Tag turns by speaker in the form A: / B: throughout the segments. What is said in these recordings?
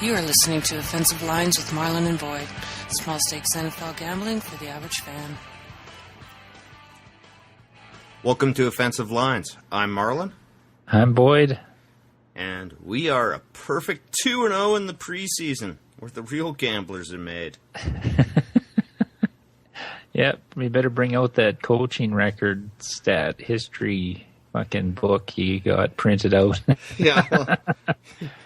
A: You are listening to Offensive Lines with Marlon and Boyd. Small stakes NFL gambling for the average fan.
B: Welcome to Offensive Lines. I'm Marlon.
C: I'm Boyd.
B: And we are a perfect 2-0 in the preseason, where the real gamblers are made.
C: Yep, we better bring out that coaching record stat history fucking book you got printed out.
B: Yeah, well,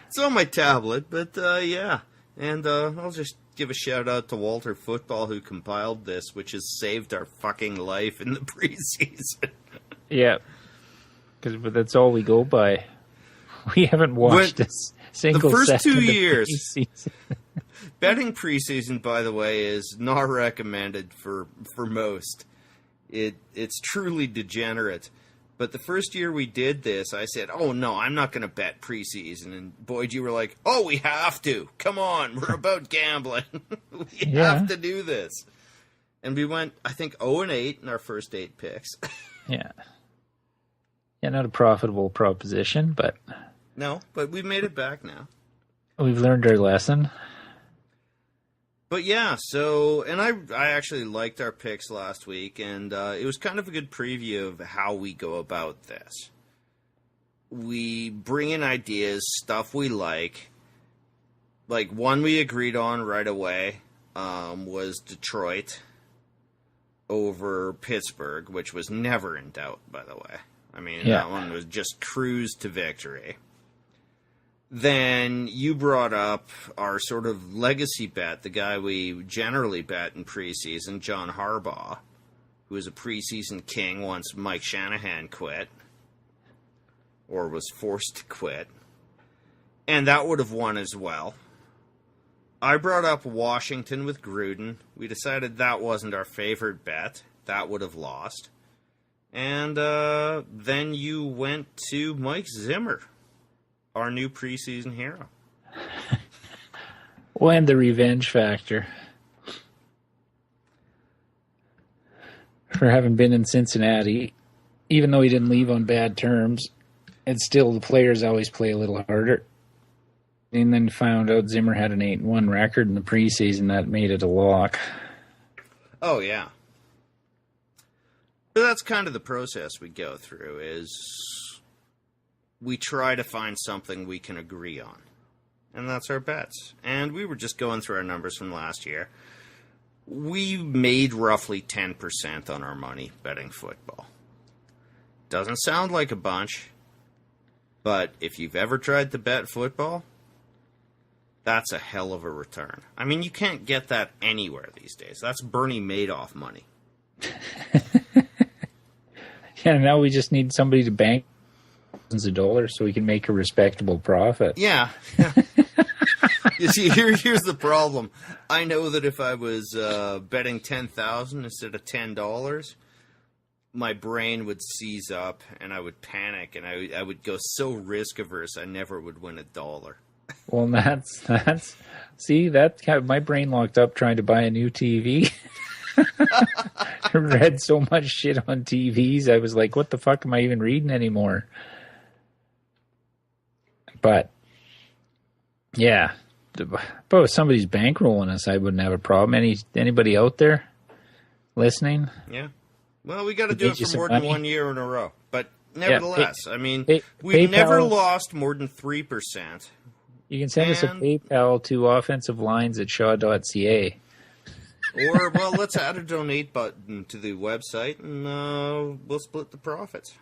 B: it's on my tablet, but yeah. And I'll just give a shout out to Walter Football who compiled this, which has saved our fucking life in the preseason.
C: Yeah, because that's all we go by. We haven't watched a single
B: the first
C: second
B: 2
C: of
B: years.
C: preseason.
B: Betting preseason, by the way, is not recommended for most. It's truly degenerate. But the first year we did this, I said, oh, no, I'm not going to bet preseason. And, Boyd, you were like, oh, we have to. Come on, we're about gambling. We have to do this. And we went, I think, 0-8 in our first 8 picks.
C: Yeah. Yeah, not a profitable proposition, but...
B: No, but we've made it back now.
C: We've learned our lesson.
B: But yeah, so, and I actually liked our picks last week, and it was kind of a good preview of how we go about this. We bring in ideas, stuff we like. Like, one we agreed on right away was Detroit over Pittsburgh, which was never in doubt, by the way. I mean, that one was just cruise to victory. Then you brought up our sort of legacy bet, the guy we generally bet in preseason, John Harbaugh, who was a preseason king once Mike Shanahan quit, or was forced to quit. And that would have won as well. I brought up Washington with Gruden. We decided that wasn't our favorite bet. That would have lost. And then you went to Mike Zimmer, our new preseason hero.
C: Well, and the revenge factor. For having been in Cincinnati, even though he didn't leave on bad terms, and still the players always play a little harder. And then found out Zimmer had an 8-1 record in the preseason. That made it a lock.
B: Oh, yeah. But that's kind of the process we go through, is we try to find something we can agree on. And that's our bets. And we were just going through our numbers from last year. We made roughly 10% on our money betting football. Doesn't sound like a bunch, but if you've ever tried to bet football, that's a hell of a return. I mean, you can't get that anywhere these days. That's Bernie Madoff money.
C: Yeah, now we just need somebody to bank thousands of dollars so we can make a respectable profit.
B: Yeah. You see, here's the problem. I know that if I was betting $10,000 instead of $10, my brain would seize up and I would panic and I would go so risk averse I never would win $1.
C: Well, that's see, my brain locked up trying to buy a new TV. I read so much shit on TVs. I was like, what the fuck am I even reading anymore? But yeah, but if somebody's bankrolling us, I wouldn't have a problem. Anybody out there listening?
B: Yeah. Well, we got to do it for more than 1 year in a row. But nevertheless, I mean, we've never lost more than 3%.
C: You can send us a PayPal to offensivelines@shaw.ca.
B: Or, well, let's add a donate button to the website, and we'll split the profits.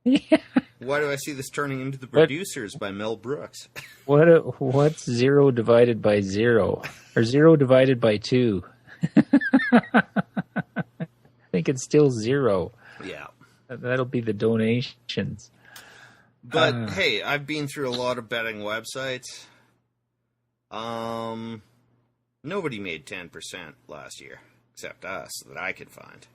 C: Yeah.
B: Why do I see this turning into The Producers by Mel Brooks?
C: What's 0 divided by 0? Or 0 divided by 2? I think it's still 0.
B: Yeah.
C: That'll be the donations.
B: But, hey, I've been through a lot of betting websites. Nobody made 10% last year, except us, that I could find.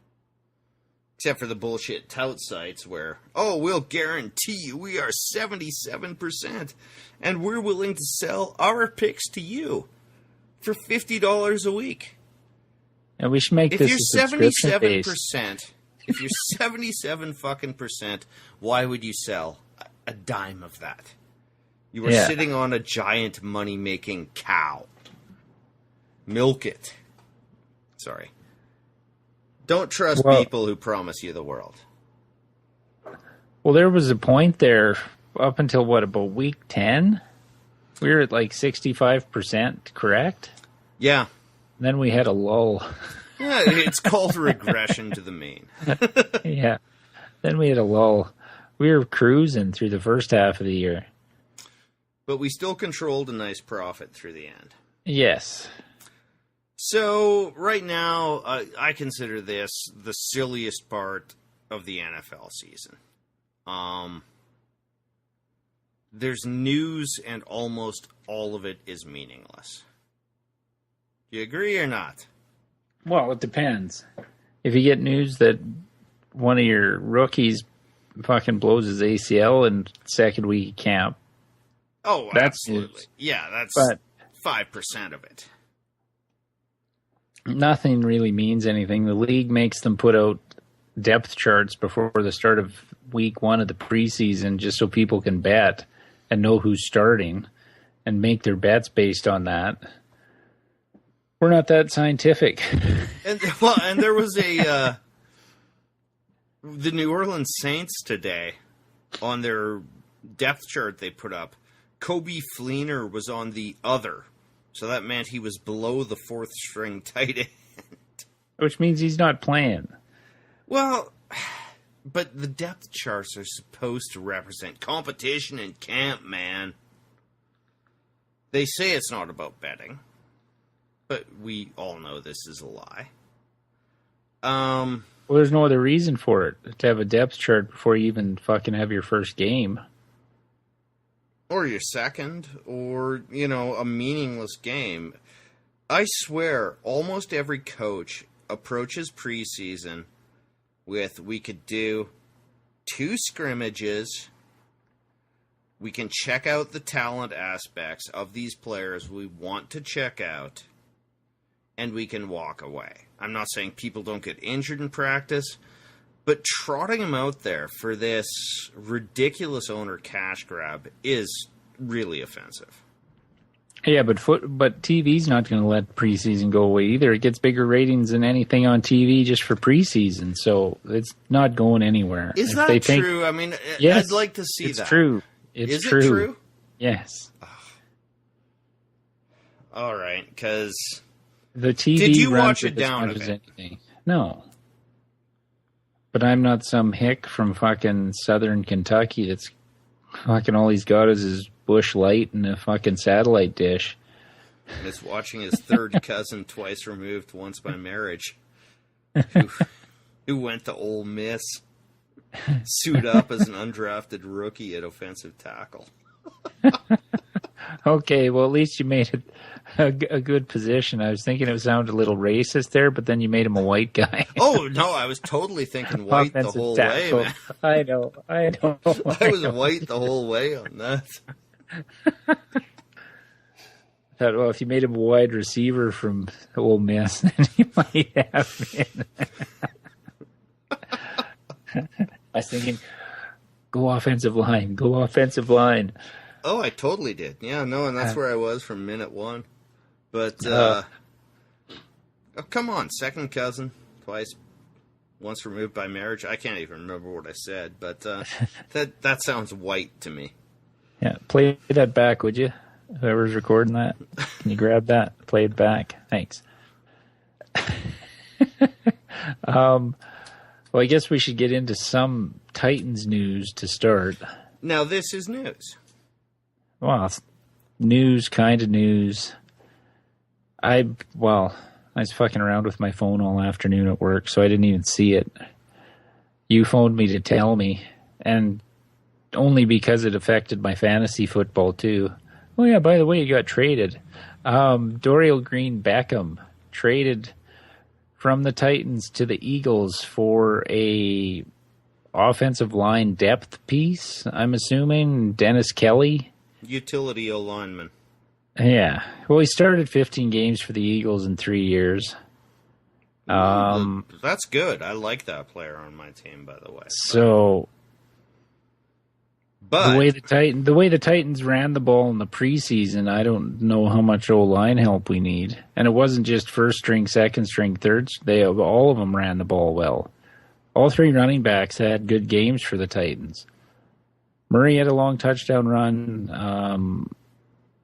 B: Except for the bullshit tout sites where, oh, we'll guarantee you we are 77%, and we're willing to sell our picks to you for $50 a week.
C: And we should make
B: if
C: this
B: you're
C: a subscription
B: 77%, if you're 77 fucking %, why would you sell a dime of that? You are sitting on a giant money-making cow. Milk it. Sorry. Don't trust people who promise you the world.
C: Well, there was a point there up until, about week 10? We were at like 65%, correct?
B: Yeah.
C: Then we had a lull.
B: Yeah, it's called regression to the mean.
C: Yeah. Then we had a lull. We were cruising through the first half of the year.
B: But we still controlled a nice profit through the end.
C: Yes.
B: So, right now, I consider this the silliest part of the NFL season. There's news, and almost all of it is meaningless. Do you agree or not?
C: Well, it depends. If you get news that one of your rookies fucking blows his ACL in second week of camp.
B: Oh,
C: that's
B: absolutely.
C: news.
B: Yeah, that's 5% of it.
C: Nothing really means anything. The league makes them put out depth charts before the start of week 1 of the preseason just so people can bet and know who's starting and make their bets based on that. We're not that scientific.
B: And there was the New Orleans Saints today on their depth chart they put up. Kobe Fleener was on the other, so that meant he was below the 4th string tight end.
C: Which means he's not playing.
B: Well, but the depth charts are supposed to represent competition in camp, man. They say it's not about betting, but we all know this is a lie.
C: Well, there's no other reason for it, to have a depth chart before you even fucking have your first game.
B: Or your second, or, a meaningless game. I swear, almost every coach approaches preseason with, we could do 2 scrimmages, we can check out the talent aspects of these players we want to check out, and we can walk away. I'm not saying people don't get injured in practice, but trotting them out there for this ridiculous owner cash grab is really offensive.
C: Yeah, but TV's not going to let preseason go away either. It gets bigger ratings than anything on TV just for preseason, so it's not going anywhere.
B: Is that true? I mean,
C: yes,
B: I'd like to see that.
C: It's true. Is
B: it true?
C: Yes.
B: All right, because
C: the TV
B: did you
C: runs
B: watch it down a bit?
C: Anything. No. But I'm not some hick from fucking southern Kentucky that's fucking all he's got is his Bush Light and a fucking satellite dish.
B: And is watching his third cousin twice removed, once by marriage, who went to Ole Miss, suit up as an undrafted rookie at offensive tackle.
C: Okay, well, at least you made it a good position. I was thinking it sounded a little racist there, but then you made him a white guy.
B: Oh, no, I was totally thinking white the whole way, man.
C: I know.
B: I was white the whole way on that.
C: I thought, well, if you made him a wide receiver from Ole Miss, then you might have been. I was thinking, go offensive line.
B: Oh, I totally did. Yeah, no, and that's where I was from minute 1. But, come on, second cousin, twice, once removed by marriage. I can't even remember what I said, but that sounds white to me.
C: Yeah, play that back, would you? Whoever's recording that, can you grab that? Play it back. Thanks. Well, I guess we should get into some Titans news to start.
B: Now, this is news.
C: Well, it's news, kind of news. I was fucking around with my phone all afternoon at work, so I didn't even see it. You phoned me to tell me, and only because it affected my fantasy football, too. Oh, yeah, by the way, you got traded. Dorial Green-Beckham traded from the Titans to the Eagles for a offensive line depth piece, I'm assuming. Dennis Kelly.
B: Utility O-lineman.
C: Yeah. Well, he started 15 games for the Eagles in 3 years.
B: That's good. I like that player on my team, by the way.
C: So,
B: But
C: the way the Titans ran the ball in the preseason, I don't know how much O-line help we need. And it wasn't just first string, second string, thirds. All of them ran the ball well. All three running backs had good games for the Titans. Murray had a long touchdown run.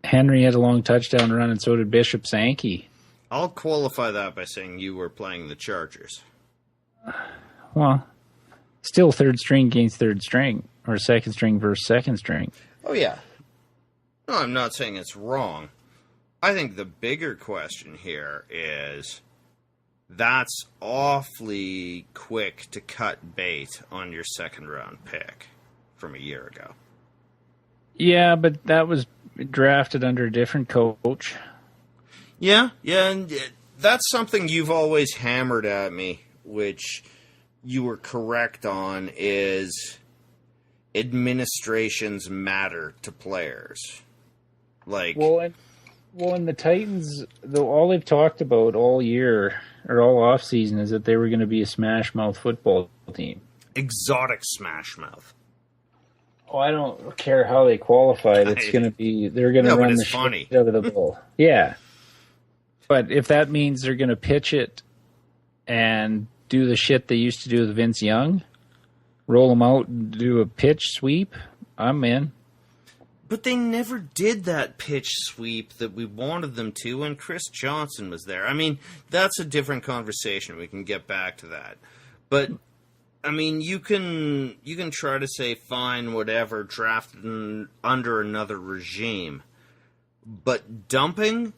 C: Henry had a long touchdown run, and so did Bishop Sankey.
B: I'll qualify that by saying you were playing the Chargers.
C: Well, still third string against third string, or second string versus second string.
B: Oh, yeah. No, I'm not saying it's wrong. I think the bigger question here is that's awfully quick to cut bait on your second-round pick from a year ago.
C: Yeah, but that was drafted under a different coach.
B: Yeah, and that's something you've always hammered at me, which you were correct on, is administrations matter to players. Like,
C: well, in the Titans, though, all they've talked about all year or all off season is that they were going to be a smash mouth football team.
B: Exotic smash mouth.
C: Oh, I don't care how they qualified. It's going to be they're going to run the shit out of the ball. Yeah, but if that means they're going to pitch it and do the shit they used to do with Vince Young, roll them out and do a pitch sweep, I'm in.
B: But they never did that pitch sweep that we wanted them to when Chris Johnson was there. I mean, that's a different conversation. We can get back to that. But, I mean, you can try to say, fine, whatever, drafted under another regime. But dumping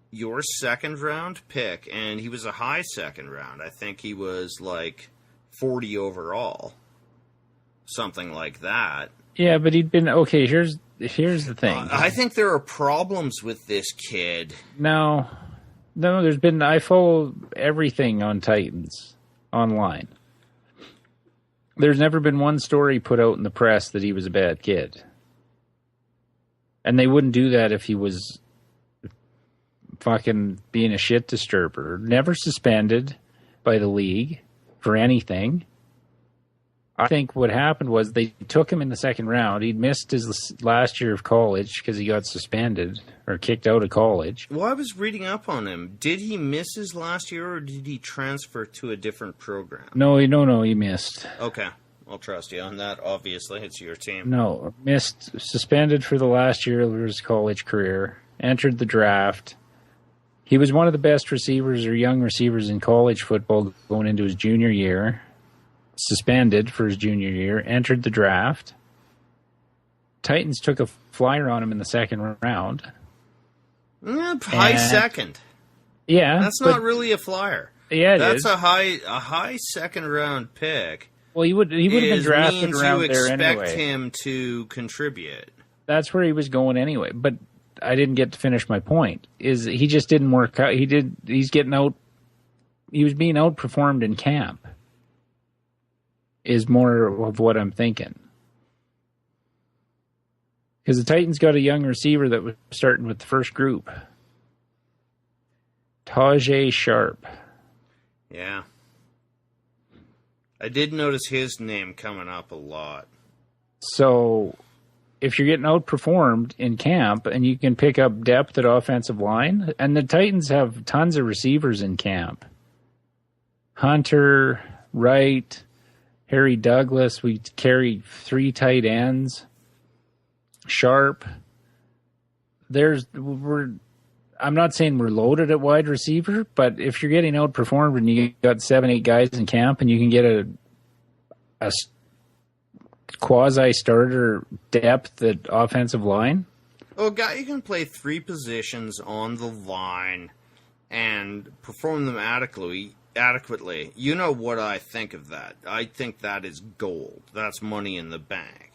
B: your second-round pick, and he was a high second round. I think he was, 40 overall. Something like that.
C: Yeah, but he'd been... Okay, here's the thing.
B: I think there are problems with this kid.
C: No, there's been... I follow everything on Titans online. There's never been one story put out in the press that he was a bad kid. And they wouldn't do that if he was fucking being a shit disturber. Never suspended by the league for anything. I think what happened was they took him in the second round. He'd missed his last year of college because he got suspended or kicked out of college.
B: Well, I was reading up on him. Did he miss his last year or did he transfer to a different program?
C: No, he missed.
B: Okay. I'll trust you on that. Obviously, it's your team.
C: No, missed, suspended for the last year of his college career, entered the draft. He was one of the best receivers or young receivers in college football going into his junior year. Suspended for his junior year, entered the draft. Titans took a flyer on him in the second round.
B: High second.
C: Yeah.
B: That's not really a flyer.
C: Yeah,
B: that's a high second round pick.
C: Well, he would have been drafted around there anyway.
B: You expect him to contribute.
C: That's where he was going anyway. But I didn't get to finish my point. Is he just didn't work out? He's getting out. He was being outperformed in camp. Is more of what I'm thinking. Because the Titans got a young receiver that was starting with the first group. Tajay Sharp.
B: Yeah. I did notice his name coming up a lot.
C: So, if you're getting outperformed in camp and you can pick up depth at offensive line, and the Titans have tons of receivers in camp. Hunter, Wright, Harry Douglas, we carry 3 tight ends. Sharp. I'm not saying we're loaded at wide receiver, but if you're getting outperformed and you got 7-8 guys in camp and you can get a quasi-starter depth at offensive line.
B: Oh, a guy you can play 3 positions on the line and perform them adequately. You know what I think of that. I think that is gold. That's money in the bank.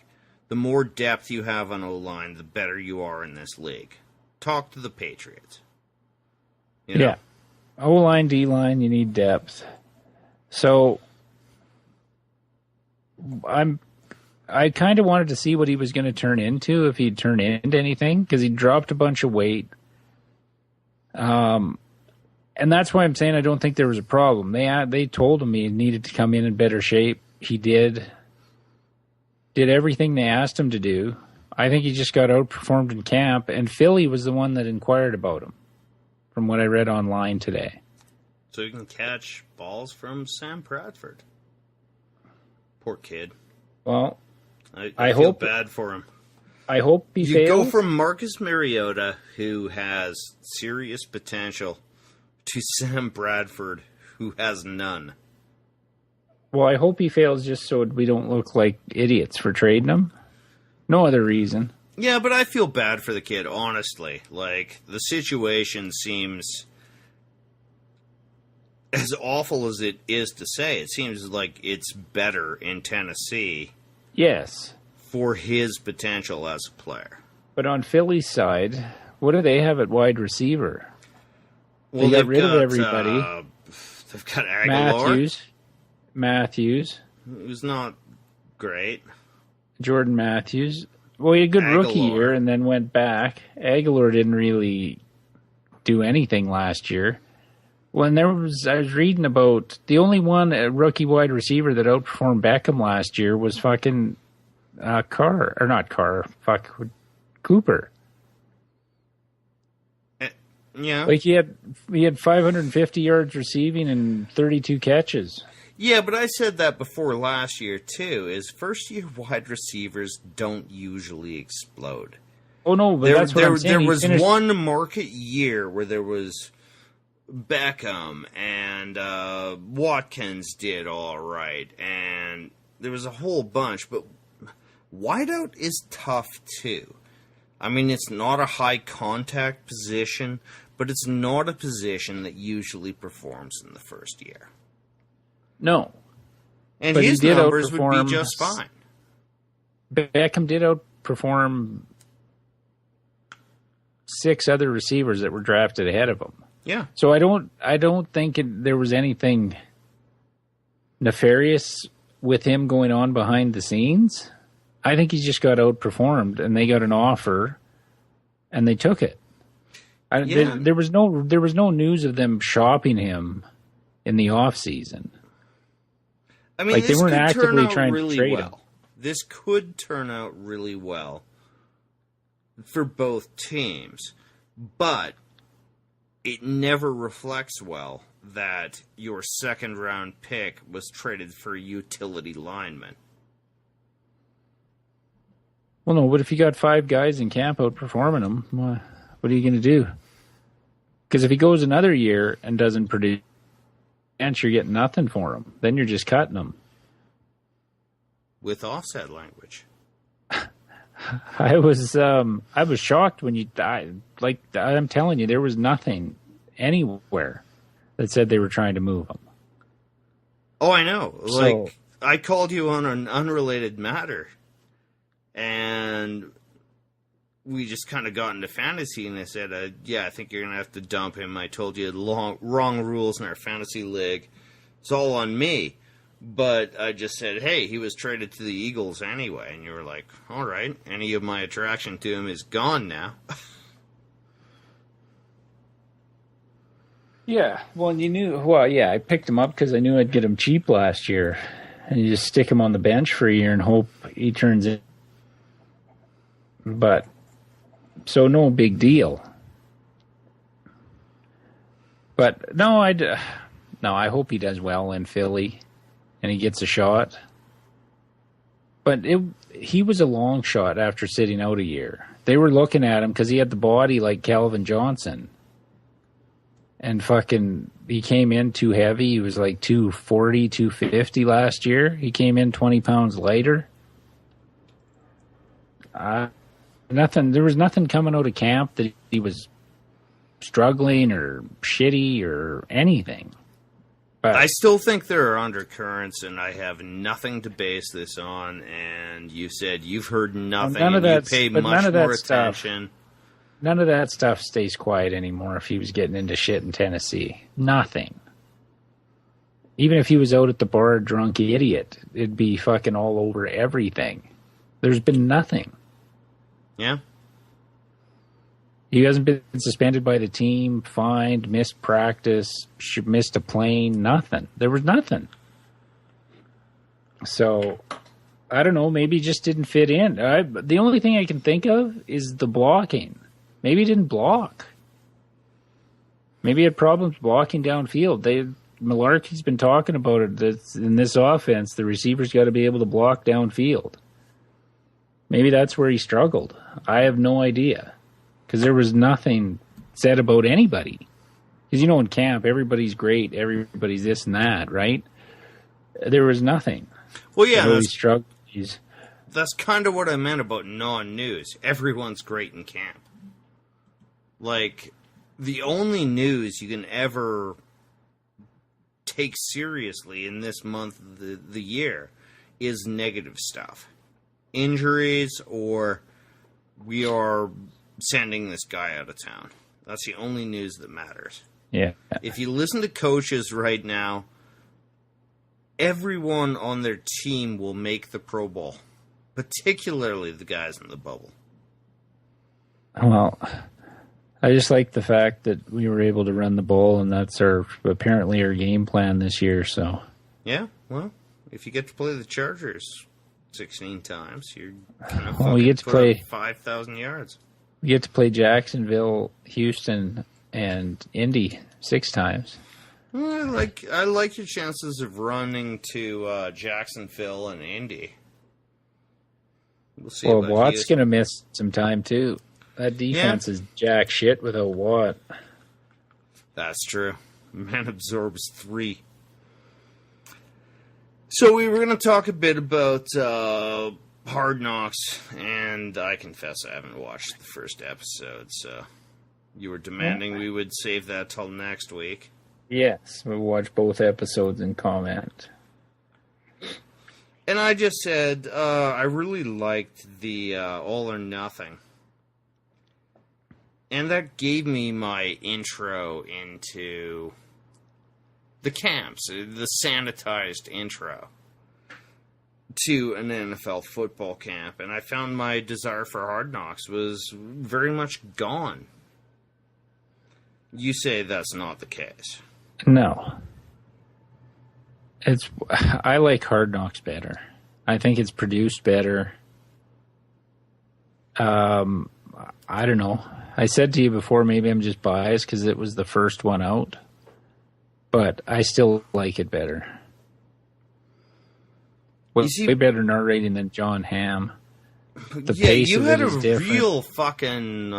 B: The more depth you have on O-line, the better you are in this league. Talk to the Patriots. You know?
C: Yeah. O-line, D-line, you need depth. So, I kind of wanted to see what he was going to turn into, if he'd turn into anything, because he dropped a bunch of weight. And that's why I'm saying I don't think there was a problem. They told him he needed to come in better shape. He did. did everything they asked him to do. I think he just got outperformed in camp, and Philly was the one that inquired about him, from what I read online today.
B: So you can catch balls from Sam Bradford. Poor kid.
C: Well,
B: I feel bad for him.
C: I hope he fails.
B: You go from Marcus Mariota, who has serious potential, to Sam Bradford, who has none.
C: Well, I hope he fails just so we don't look like idiots for trading him. No other reason.
B: Yeah, but I feel bad for the kid, honestly. Like, the situation seems, as awful as it is to say, it seems like it's better in Tennessee.
C: Yes.
B: For his potential as a player.
C: But on Philly's side, what do they have at wide receiver?
B: Well,
C: they got rid of everybody.
B: They've got Aguilar.
C: Matthews.
B: Who's not great.
C: Jordan Matthews. Well, he had a good rookie year and then went back. Aguilar didn't really do anything last year. When I was reading about the only one rookie wide receiver that outperformed Beckham last year was fucking Cooper.
B: Yeah.
C: Like he had 550 yards receiving and 32 catches.
B: Yeah, but I said that before last year, too, is first-year wide receivers don't usually explode.
C: Oh, no, but that's what I'm saying.
B: There was one market year where there was Beckham and Watkins did all right, and there was a whole bunch, but wideout is tough, too. I mean, it's not a high-contact position, but it's not a position that usually performs in the first year.
C: No.
B: And but his numbers would be just fine.
C: Beckham did outperform 6 other receivers that were drafted ahead of him.
B: Yeah.
C: So I don't think there was anything nefarious with him going on behind the scenes. I think he just got outperformed, and they got an offer, and they took it. There was no news of them shopping him in the off season.
B: I mean, like they weren't actively trying to trade him. This could turn out really well for both teams, but it never reflects well that your second-round pick was traded for a utility lineman.
C: Well, no, but if you got 5 guys in camp outperforming him, what are you going to do? Because if he goes another year and doesn't produce, and you're getting nothing for him, then you're just cutting him.
B: With offset language.
C: I was shocked when you died. Like, I'm telling you, there was nothing anywhere that said they were trying to move him.
B: Oh, I know. Like, I called you on an unrelated matter, and we just kind of got into fantasy, and I said, I think you're going to have to dump him. I told you wrong rules in our fantasy league. It's all on me. But I just said, hey, he was traded to the Eagles anyway. And you were like, all right, any of my attraction to him is gone now.
C: Yeah, well, I picked him up because I knew I'd get him cheap last year. And you just stick him on the bench for a year and hope he turns in. But, so no big deal. But, no, I hope he does well in Philly. And he gets a shot. But he was a long shot after sitting out a year. They were looking at him because he had the body like Calvin Johnson. And fucking, he came in too heavy. He was like 240, 250 last year. He came in 20 pounds lighter. There was nothing coming out of camp that he was struggling or shitty or anything.
B: I still think there are undercurrents, and I have nothing to base this on. And you said you've heard nothing, and you pay much more attention.
C: None of that stuff stays quiet anymore if he was getting into shit in Tennessee. Nothing. Even if he was out at the bar a drunk idiot, it'd be fucking all over everything. There's been nothing.
B: Yeah.
C: He hasn't been suspended by the team, fined, missed practice, missed a plane, nothing. There was nothing. So, I don't know. Maybe he just didn't fit in. The only thing I can think of is the blocking. Maybe he didn't block. Maybe he had problems blocking downfield. Malarkey's been talking about it. That in this offense, the receivers got to be able to block downfield. Maybe that's where he struggled. I have no idea. Because there was nothing said about anybody. Because, in camp, everybody's great. Everybody's this and that, right? There was nothing.
B: Well, yeah.
C: He struggled.
B: That's kind of what I meant about non-news. Everyone's great in camp. Like, the only news you can ever take seriously in this month of the year is negative stuff. Injuries, or we are sending this guy out of town. That's the only news that matters.
C: Yeah.
B: If you listen to coaches right now, everyone on their team will make the Pro Bowl, particularly the guys in the bubble.
C: Well, I just like the fact that we were able to run the ball, and that's apparently our game plan this year. So
B: yeah, well, if you get to play the Chargers 16 times, you're gonna
C: we get to play
B: 5,000 yards.
C: We get to play Jacksonville, Houston, and Indy 6 times.
B: Well, I like your chances of running to Jacksonville and Indy. We'll see.
C: Well, Watt's going to miss some time too. That defense is jack shit without Watt.
B: That's true. Man absorbs 3. So we were going to talk a bit about Hard Knocks, and I confess I haven't watched the first episode, so you were demanding we would save that till next week.
C: Yes, we'll watch both episodes and comment.
B: And I just said I really liked the All or Nothing. And that gave me my intro into the camps, the sanitized intro to an NFL football camp. And I found my desire for Hard Knocks was very much gone. You say that's not the case.
C: No. I like Hard Knocks better. I think it's produced better. I don't know. I said to you before, maybe I'm just biased because it was the first one out. But I still like it better. Way better narrating than John Hamm. The pace
B: you
C: of
B: had
C: it is different.
B: Real fucking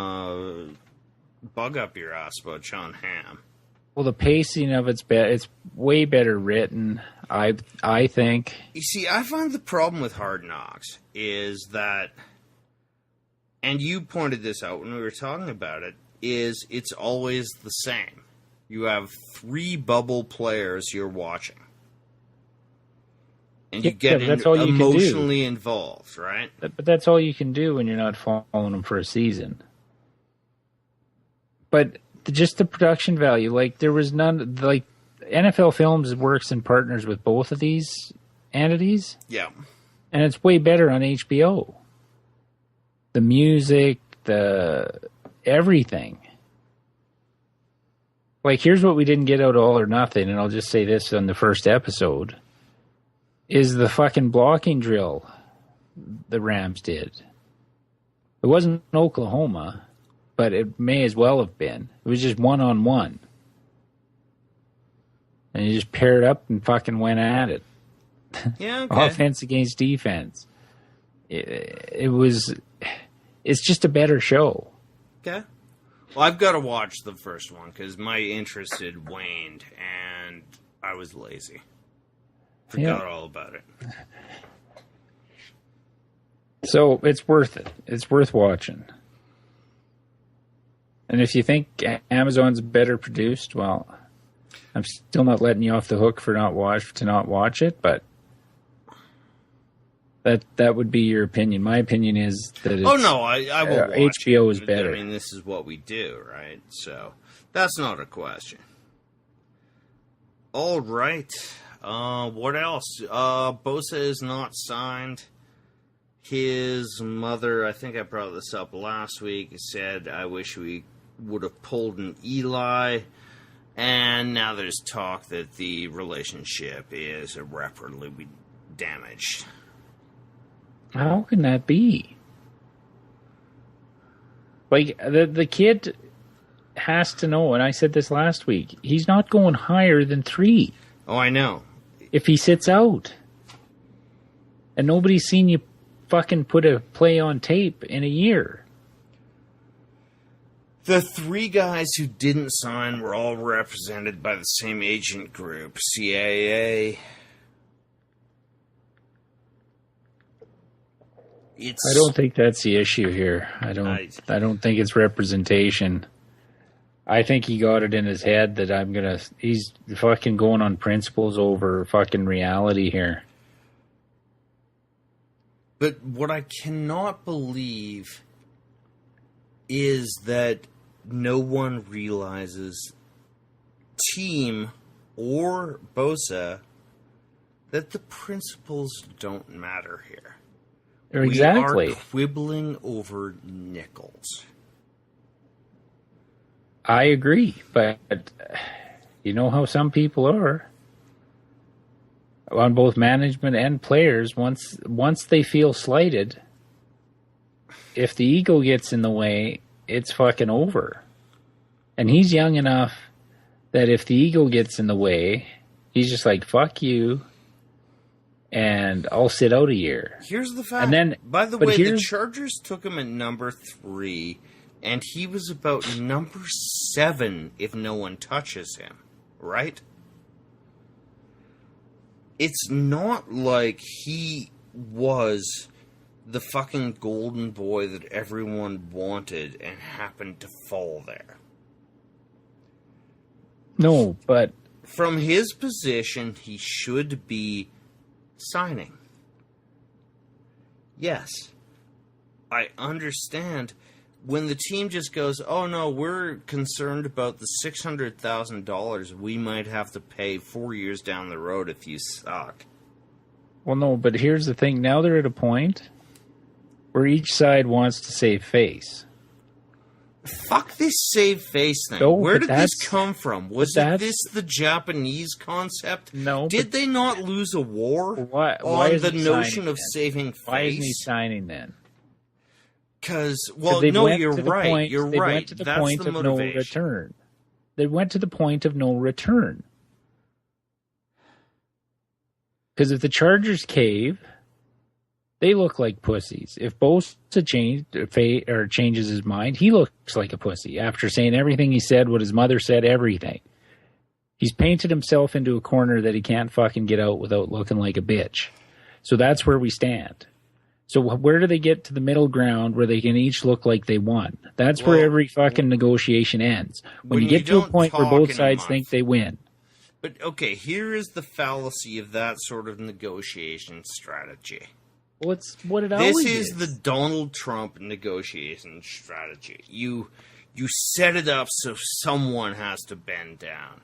B: bug up your ass about John Hamm.
C: Well, the pacing of it's way better written, I think.
B: You see, I find the problem with Hard Knocks is that, and you pointed this out when we were talking about it, is it's always the same. You have 3 bubble players you're watching. And you get emotionally involved, right?
C: But that's all you can do when you're not following them for a season. But just the production value, like there was none, like NFL Films works and partners with both of these entities.
B: Yeah.
C: And it's way better on HBO. The music, the everything. Like, here's what we didn't get out of All or Nothing, and I'll just say this on the first episode, is the fucking blocking drill the Rams did. It wasn't Oklahoma, but it may as well have been. It was just one-on-one. And you just paired up and fucking went at it.
B: Yeah, okay.
C: Offense against defense. It's just a better show.
B: Okay. Well, I've got to watch the first one because my interest had waned and I was lazy. Forgot all about it.
C: So it's worth it. It's worth watching. And if you think Amazon's better produced, well, I'm still not letting you off the hook for not watch it, but that would be your opinion. My opinion is that it's,
B: I will watch
C: HBO
B: it.
C: is better.
B: I mean, this is what we do, right? So that's not a question. All right. What else? Bosa is not signed. His mother, I think I brought this up last week, said, I wish we would have pulled an Eli. And now there's talk that the relationship is irreparably damaged.
C: How can that be? Like, the kid has to know, and I said this last week, he's not going higher than 3.
B: Oh, I know.
C: If he sits out. And nobody's seen you fucking put a play on tape in a year.
B: The 3 guys who didn't sign were all represented by the same agent group, CAA.
C: I don't think that's the issue here. I don't think it's representation. I think he got it in his head that he's fucking going on principles over fucking reality here.
B: But what I cannot believe is that no one realizes, team or Bosa, that the principles don't matter here.
C: Exactly.
B: We are quibbling over nickels.
C: I agree, but you know how some people are. On both management and players, once they feel slighted, if the ego gets in the way, it's fucking over. And he's young enough that if the ego gets in the way, he's just like, fuck you, and I'll sit out a year.
B: Here's the fact.
C: And then,
B: by the way, the Chargers took him at number 3, and he was about number 7 if no one touches him, right? It's not like he was the fucking golden boy that everyone wanted and happened to fall there.
C: No, but
B: from his position, he should be signing. Yes, I understand. When the team just goes, oh no, we're concerned about the $600,000 we might have to pay 4 years down the road if you suck.
C: Well, no, but here's the thing. Now they're at a point where each side wants to save face.
B: Fuck this save face thing.
C: No,
B: where did this come from? Was this the Japanese concept?
C: No.
B: Did they not lose a war
C: why
B: on the notion of saving face?
C: Why isn't he signing then?
B: Because, well, no, you're right. You're right.
C: They went to the point of no return. They went to the point of no return. Because if the Chargers cave, they look like pussies. If Bosa changes his mind, he looks like a pussy after saying everything he said, what his mother said, everything. He's painted himself into a corner that he can't fucking get out without looking like a bitch. So that's where we stand. So where do they get to the middle ground where they can each look like they won? That's where every fucking negotiation ends. When you get to a point where both sides think they win.
B: But, okay, here is the fallacy of that sort of negotiation strategy.
C: Well, it's what it always is.
B: This is the Donald Trump negotiation strategy. You set it up so someone has to bend down.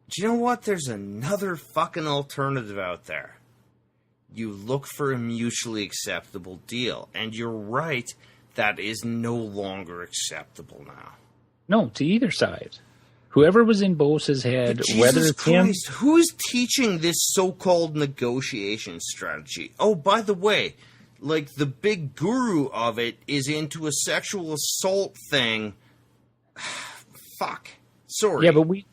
B: Do you know what? There's another fucking alternative out there. You look for a mutually acceptable deal. And you're right, that is no longer acceptable now.
C: No, to either side. Whoever was in Bosa's head, whether it's
B: Christ, him... Who is teaching this so-called negotiation strategy? Oh, by the way, like, the big guru of it is into a sexual assault thing. Fuck. Sorry.
C: Yeah, but we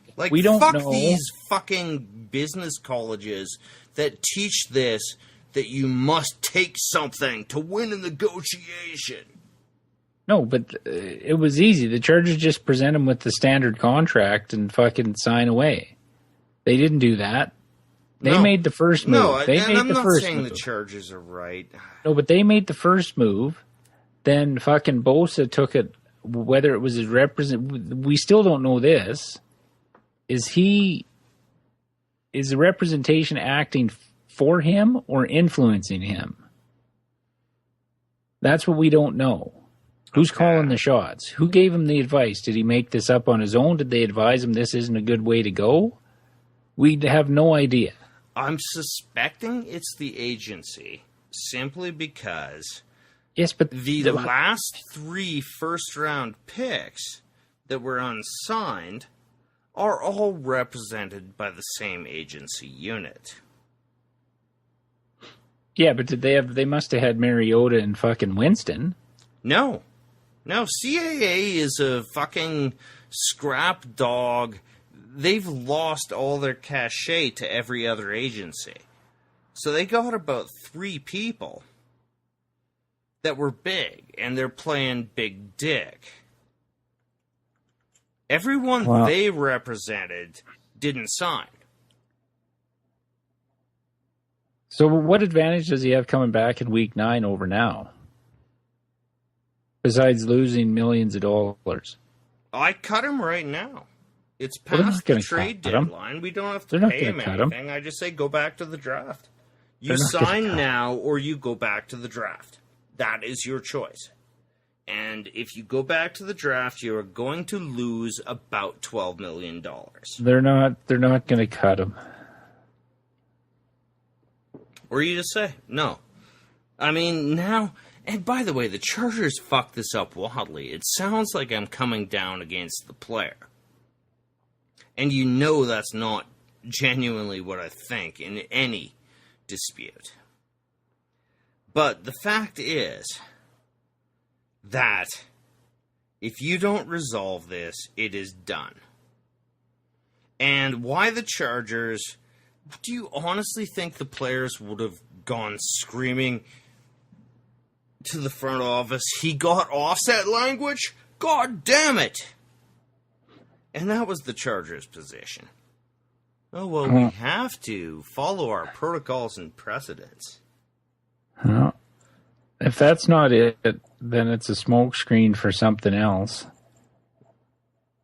C: don't
B: fuck
C: know.
B: These fucking business colleges that teach this, that you must take something to win a negotiation.
C: No, but it was easy. The Chargers just present him with the standard contract and fucking sign away. They didn't do that. They made the first move.
B: No, I'm not saying
C: the
B: Chargers are right.
C: No, but they made the first move. Then fucking Bosa took it, whether it was his we still don't know this. Is the representation acting for him or influencing him? That's what we don't know. Who's calling the shots? Who gave him the advice? Did he make this up on his own? Did they advise him this isn't a good way to go? We have no idea.
B: I'm suspecting it's the agency simply because
C: but
B: the last 3 first-round picks that were unsigned are all represented by the same agency unit.
C: Yeah, but did they have? They must have had Mariota and fucking Winston.
B: No. CAA is a fucking scrap dog. They've lost all their cachet to every other agency. So they got about 3 people that were big, and they're playing big dick. Everyone they represented didn't sign.
C: So what advantage does he have coming back in week 9 over now? Besides losing millions of dollars.
B: I cut him right now. It's past the trade deadline. We don't have to pay him anything. I just say go back to the draft. You sign now or you go back to the draft. That is your choice. And if you go back to the draft, you are going to lose about $12 million.
C: They're not going to cut him.
B: Or you just say, no. I mean, now... And by the way, the Chargers fucked this up wildly. It sounds like I'm coming down against the player. And you know that's not genuinely what I think in any dispute. But the fact is that if you don't resolve this, it is done. And why the Chargers... Do you honestly think the players would have gone screaming to the front office, he got offset language? God damn it! And that was the Chargers' position. Oh, well, we have to follow our protocols and precedents.
C: Well, if that's not it, then it's a smokescreen for something else.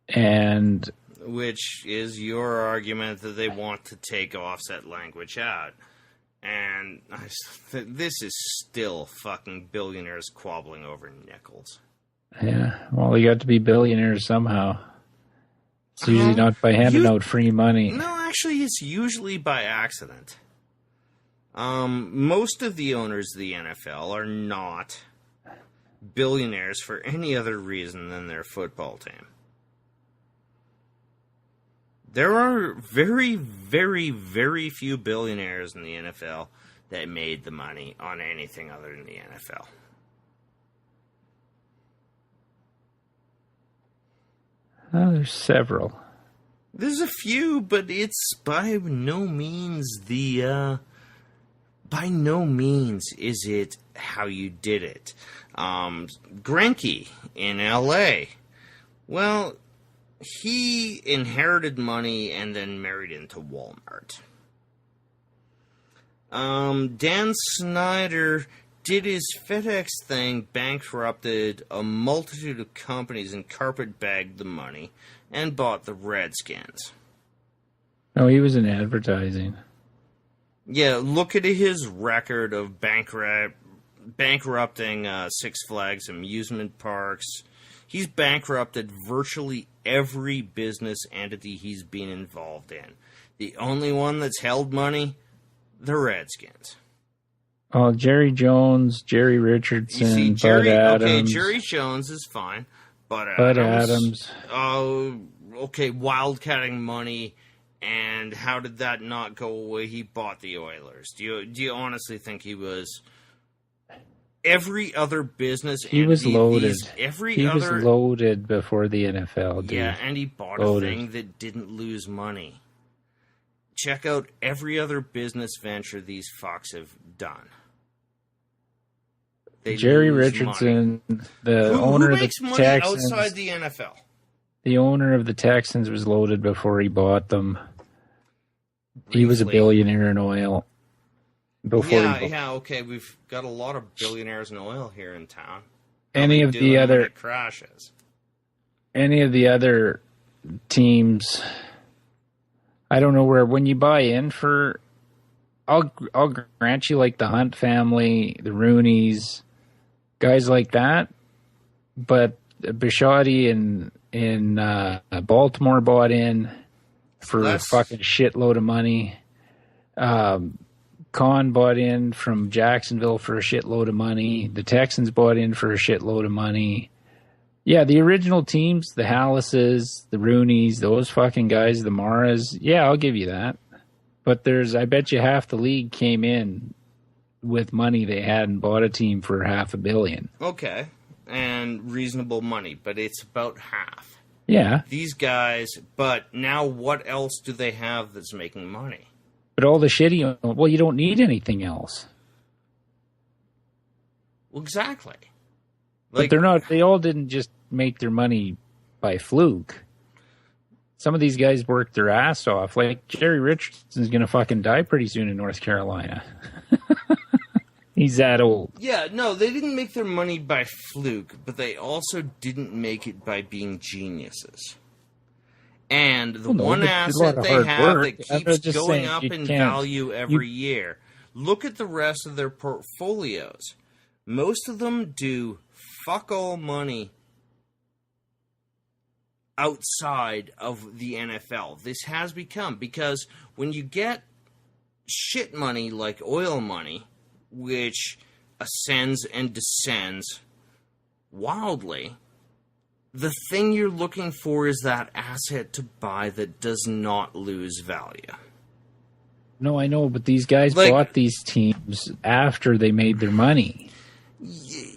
C: And...
B: Which is your argument that they want to take offset language out. And this is still fucking billionaires quabbling over nickels.
C: Yeah, well, you got to be billionaires somehow. It's usually not by handing out free money.
B: No, actually, it's usually by accident. Most of the owners of the NFL are not billionaires for any other reason than their football team. There are very, very, very few billionaires in the NFL that made the money on anything other than the NFL.
C: There's several.
B: There's a few, but it's by no means by no means is it how you did it. Greinke in LA. Well, he inherited money and then married into Walmart. Dan Snyder did his FedEx thing, bankrupted a multitude of companies and carpetbagged the money and bought the Redskins.
C: No, he was in advertising.
B: Yeah, look at his record of bankrupting Six Flags amusement parks. He's bankrupted virtually every business entity he's been involved in. The only one that's held money, the Redskins.
C: Oh, Jerry Jones, Jerry Richardson, Bud Adams.
B: Okay, Jerry Jones is fine. Bud
C: Adams.
B: Oh, okay, wildcatting money. And how did that not go away? He bought the Oilers. Do you honestly think he was... Every other business...
C: He was loaded.
B: He was
C: loaded before the NFL, dude.
B: Yeah, and he bought a thing that didn't lose money. Check out every other business venture these fucks have done.
C: Jerry Richardson, the owner of the Texans...
B: outside the NFL?
C: The owner of the Texans was loaded before he bought them. Briefly. He was a billionaire in oil.
B: Okay. We've got a lot of billionaires in oil here in town.
C: Any of the other teams, I don't know where. When you buy in for, I'll grant you like the Hunt family, the Rooneys, guys like that. But Bisciotti in Baltimore bought in for a fucking shitload of money. Kahn bought in from Jacksonville for a shitload of money. The Texans bought in for a shitload of money. Yeah, the original teams, the Hallises, the Rooneys, those fucking guys, the Maras, yeah, I'll give you that. But I bet you half the league came in with money they had and bought a team for $500 million.
B: Okay, and reasonable money, but it's about half.
C: Yeah.
B: These guys, but now what else do they have that's making money?
C: But all the shitty, well, you don't need anything else.
B: Well, exactly.
C: But they all didn't just make their money by fluke. Some of these guys worked their ass off. Like, Jerry Richardson's going to fucking die pretty soon in North Carolina. He's that old.
B: Yeah, no, they didn't make their money by fluke, but they also didn't make it by being geniuses. And the one asset they have that keeps going up in value every year, look at the rest of their portfolios. Most of them do fuck all money outside of the NFL. This has become, because when you get shit money like oil money, which ascends and descends wildly, the thing you're looking for is that asset to buy that does not lose value.
C: No, I know, but these guys bought these teams after they made their money.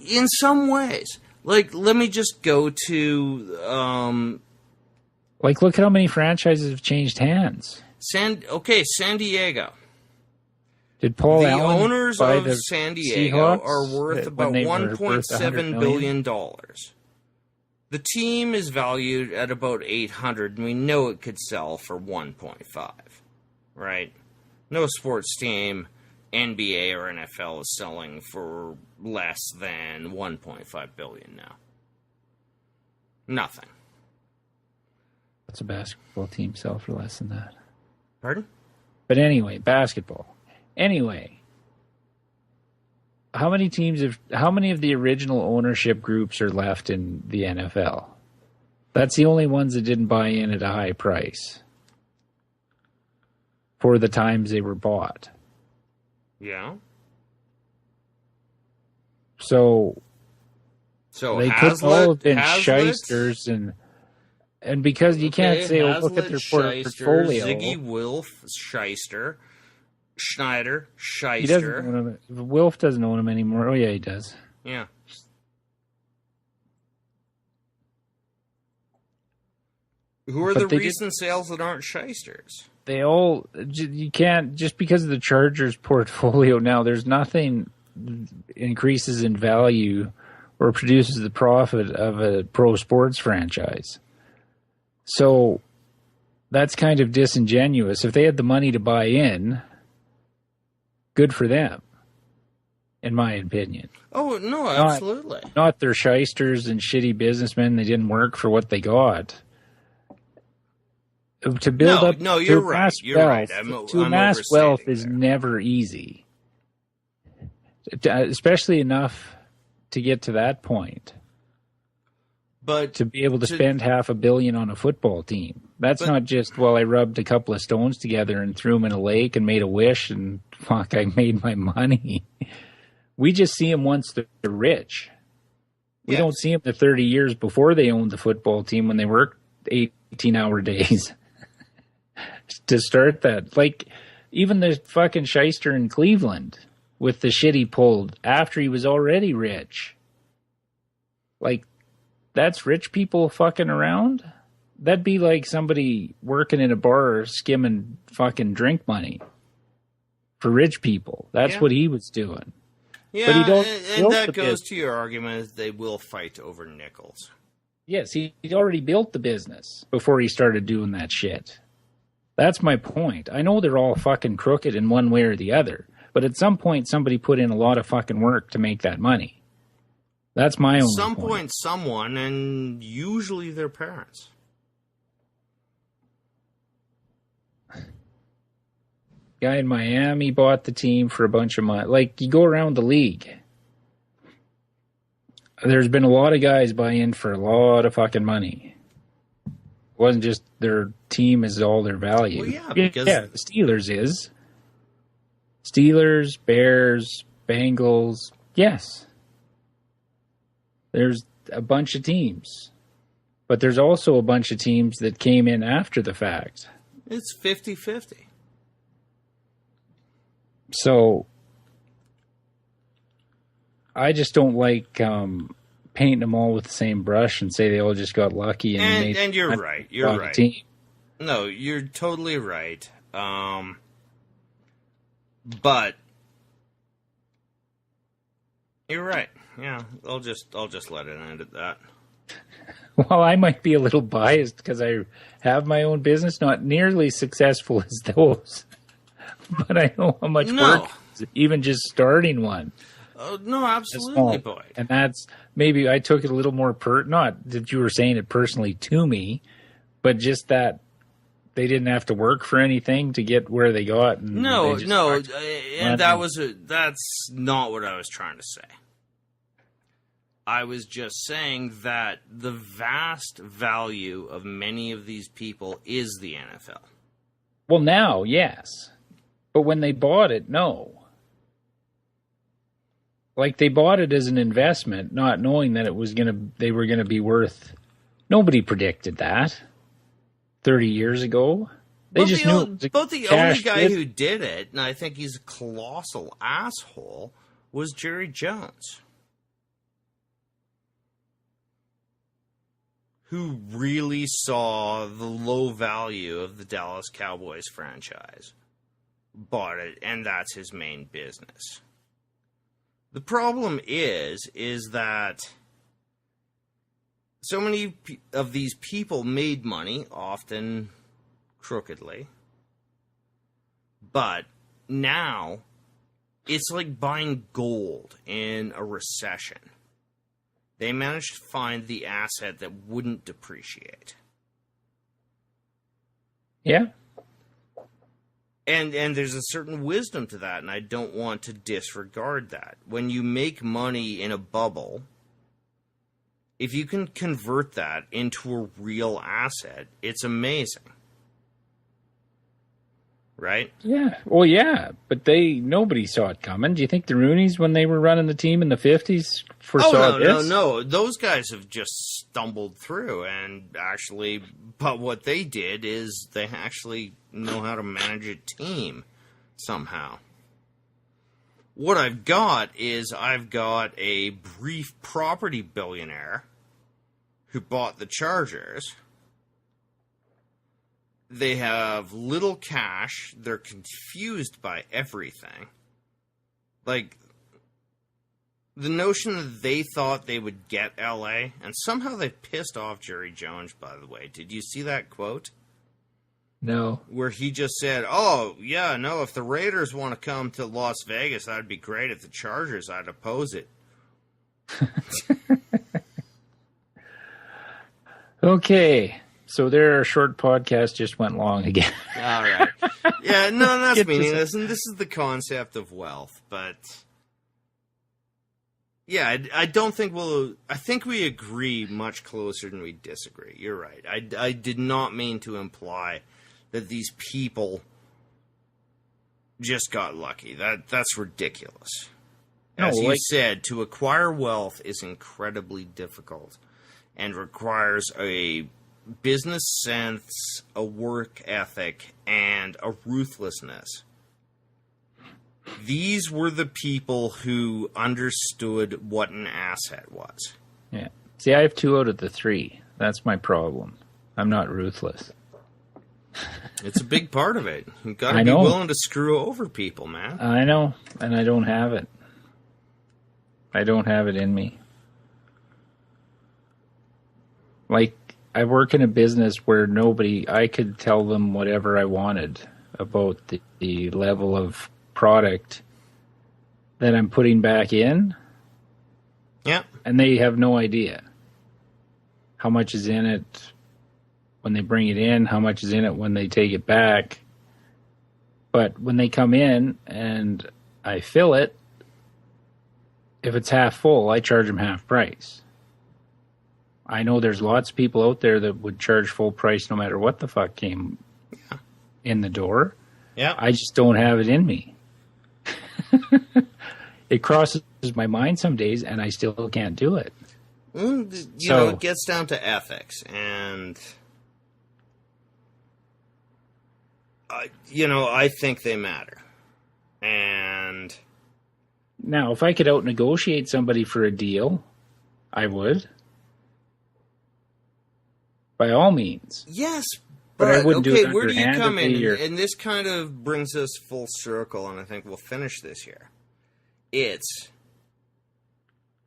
B: In some ways. Like, let me just go to...
C: Like, look at how many franchises have changed hands.
B: San Diego.
C: Did Paul
B: the
C: Allen
B: owners
C: buy
B: of
C: the
B: San Diego
C: Seahawks
B: are worth about $1.7 billion. The team is valued at about $800, and we know it could sell for 1.5, right? No sports team, NBA or NFL, is selling for less than $1.5 billion now. Nothing.
C: What's a basketball team sell for less than that?
B: Pardon?
C: But anyway, basketball. Anyway, how many of the original ownership groups are left in the NFL? That's the only ones that didn't buy in at a high price for the times they were bought.
B: Yeah.
C: So they could all have been
B: Hazlitt,
C: shysters and because you can't say,
B: Hazlitt,
C: look at their
B: shyster,
C: portfolio.
B: Ziggy Wilf, shyster. Schneider, shyster.
C: He doesn't own him. Wilf doesn't own him anymore. Oh, yeah, he does.
B: Yeah. Who are the recent sales that aren't shysters?
C: They all... You can't... Just because of the Chargers' portfolio now, there's nothing increases in value or produces the profit of a pro sports franchise. So that's kind of disingenuous. If they had the money to buy in, good for them, in my opinion.
B: Oh, no, absolutely.
C: Not their shysters and shitty businessmen. They didn't work for what they got. To build up... No,
B: you're right. You're right.
C: To amass wealth is never easy. Especially enough to get to that point.
B: But
C: to be able to spend $500 million on a football team. That's not just, well, I rubbed a couple of stones together and threw them in a lake and made a wish and fuck, I made my money. We just see them once they're rich. We don't see them the 30 years before they owned the football team when they worked 18-hour days to start that. Like, even the fucking shyster in Cleveland with the shit he pulled after he was already rich. Like, that's rich people fucking around? That'd be like somebody working in a bar skimming fucking drink money for rich people. That's what he was doing.
B: Yeah, but and that goes to your argument is they will fight over nickels.
C: Yes, he'd already built the business before he started doing that shit. That's my point. I know they're all fucking crooked in one way or the other, but at some point somebody put in a lot of fucking work to make that money. That's my only point. At some point,
B: someone, and usually their parents.
C: Guy in Miami bought the team for a bunch of money. Like, you go around the league. There's been a lot of guys buy in for a lot of fucking money. It wasn't just their team is all their value.
B: Well, yeah, because...
C: Yeah, the Steelers is. Steelers, Bears, Bengals, yes. There's a bunch of teams. But there's also a bunch of teams that came in after the fact.
B: It's 50-50.
C: So, I just don't like painting them all with the same brush and say they all just got lucky.
B: And you're right. You're right.
C: Team.
B: No, you're totally right. But you're right. Yeah, I'll just let it end at that.
C: Well, I might be a little biased because I have my own business, not nearly successful as those, but I know how much work is even just starting one.
B: No, absolutely, Boyd.
C: And that's maybe I took it a little more not that you were saying it personally to me, but just that they didn't have to work for anything to get where they got. And
B: and that's not what I was trying to say. I was just saying that the vast value of many of these people is the NFL.
C: Well, now, yes. But when they bought it, no. Like, they bought it as an investment, not knowing that they were going to be worth... Nobody predicted that 30 years ago. They just knew.
B: But the only guy who did it, and I think he's a colossal asshole, was Jerry Jones. Who really saw the low value of the Dallas Cowboys franchise, bought it, and that's his main business. The problem is that so many of these people made money, often crookedly, but now it's like buying gold in a recession. They managed to find the asset that wouldn't depreciate.
C: Yeah.
B: And there's a certain wisdom to that, and I don't want to disregard that. When you make money in a bubble, if you can convert that into a real asset, it's amazing. Right?
C: Yeah. Well, yeah, but nobody saw it coming. Do you think the Rooneys, when they were running the team in the 50s, foresaw this?
B: No. Those guys have just stumbled through, and actually, but what they did is they actually know how to manage a team somehow. What I've got a brief property billionaire who bought the Chargers. They have little cash. They're confused by everything. Like, the notion that they thought they would get LA, and somehow they pissed off Jerry Jones, by the way. Did you see that quote?
C: No.
B: Where he just said, if the Raiders want to come to Las Vegas, that'd be great. If the Chargers, I'd oppose it.
C: Okay. So our short podcast just went long again.
B: All right. Yeah, no, that's meaningless. And this is the concept of wealth. But, yeah, I don't think I think we agree much closer than we disagree. You're right. I did not mean to imply that these people just got lucky. That's ridiculous. As you said, to acquire wealth is incredibly difficult and requires a business sense, a work ethic, and a ruthlessness. These were the people who understood what an asset was.
C: Yeah. See, I have 2 out of the 3. That's my problem. I'm not ruthless.
B: It's a big part of it. You've got to be willing to screw over people, man.
C: I know, and I don't have it. I don't have it in me. Like, I work in a business where I could tell them whatever I wanted about the level of product that I'm putting back in.
B: Yeah.
C: And they have no idea how much is in it when they bring it in, how much is in it when they take it back. But when they come in and I fill it, if it's half full, I charge them half price. I know there's lots of people out there that would charge full price no matter what the fuck came in the door.
B: Yeah.
C: I just don't have it in me. It crosses my mind some days, and I still can't do it.
B: It gets down to ethics, and I think they matter. And
C: Now, if I could out-negotiate somebody for a deal, I would. By all means.
B: Yes,
C: but I wouldn't do it
B: where do you come in?
C: underhandedly or-
B: And this kind of brings us full circle, and I think we'll finish this here. It's,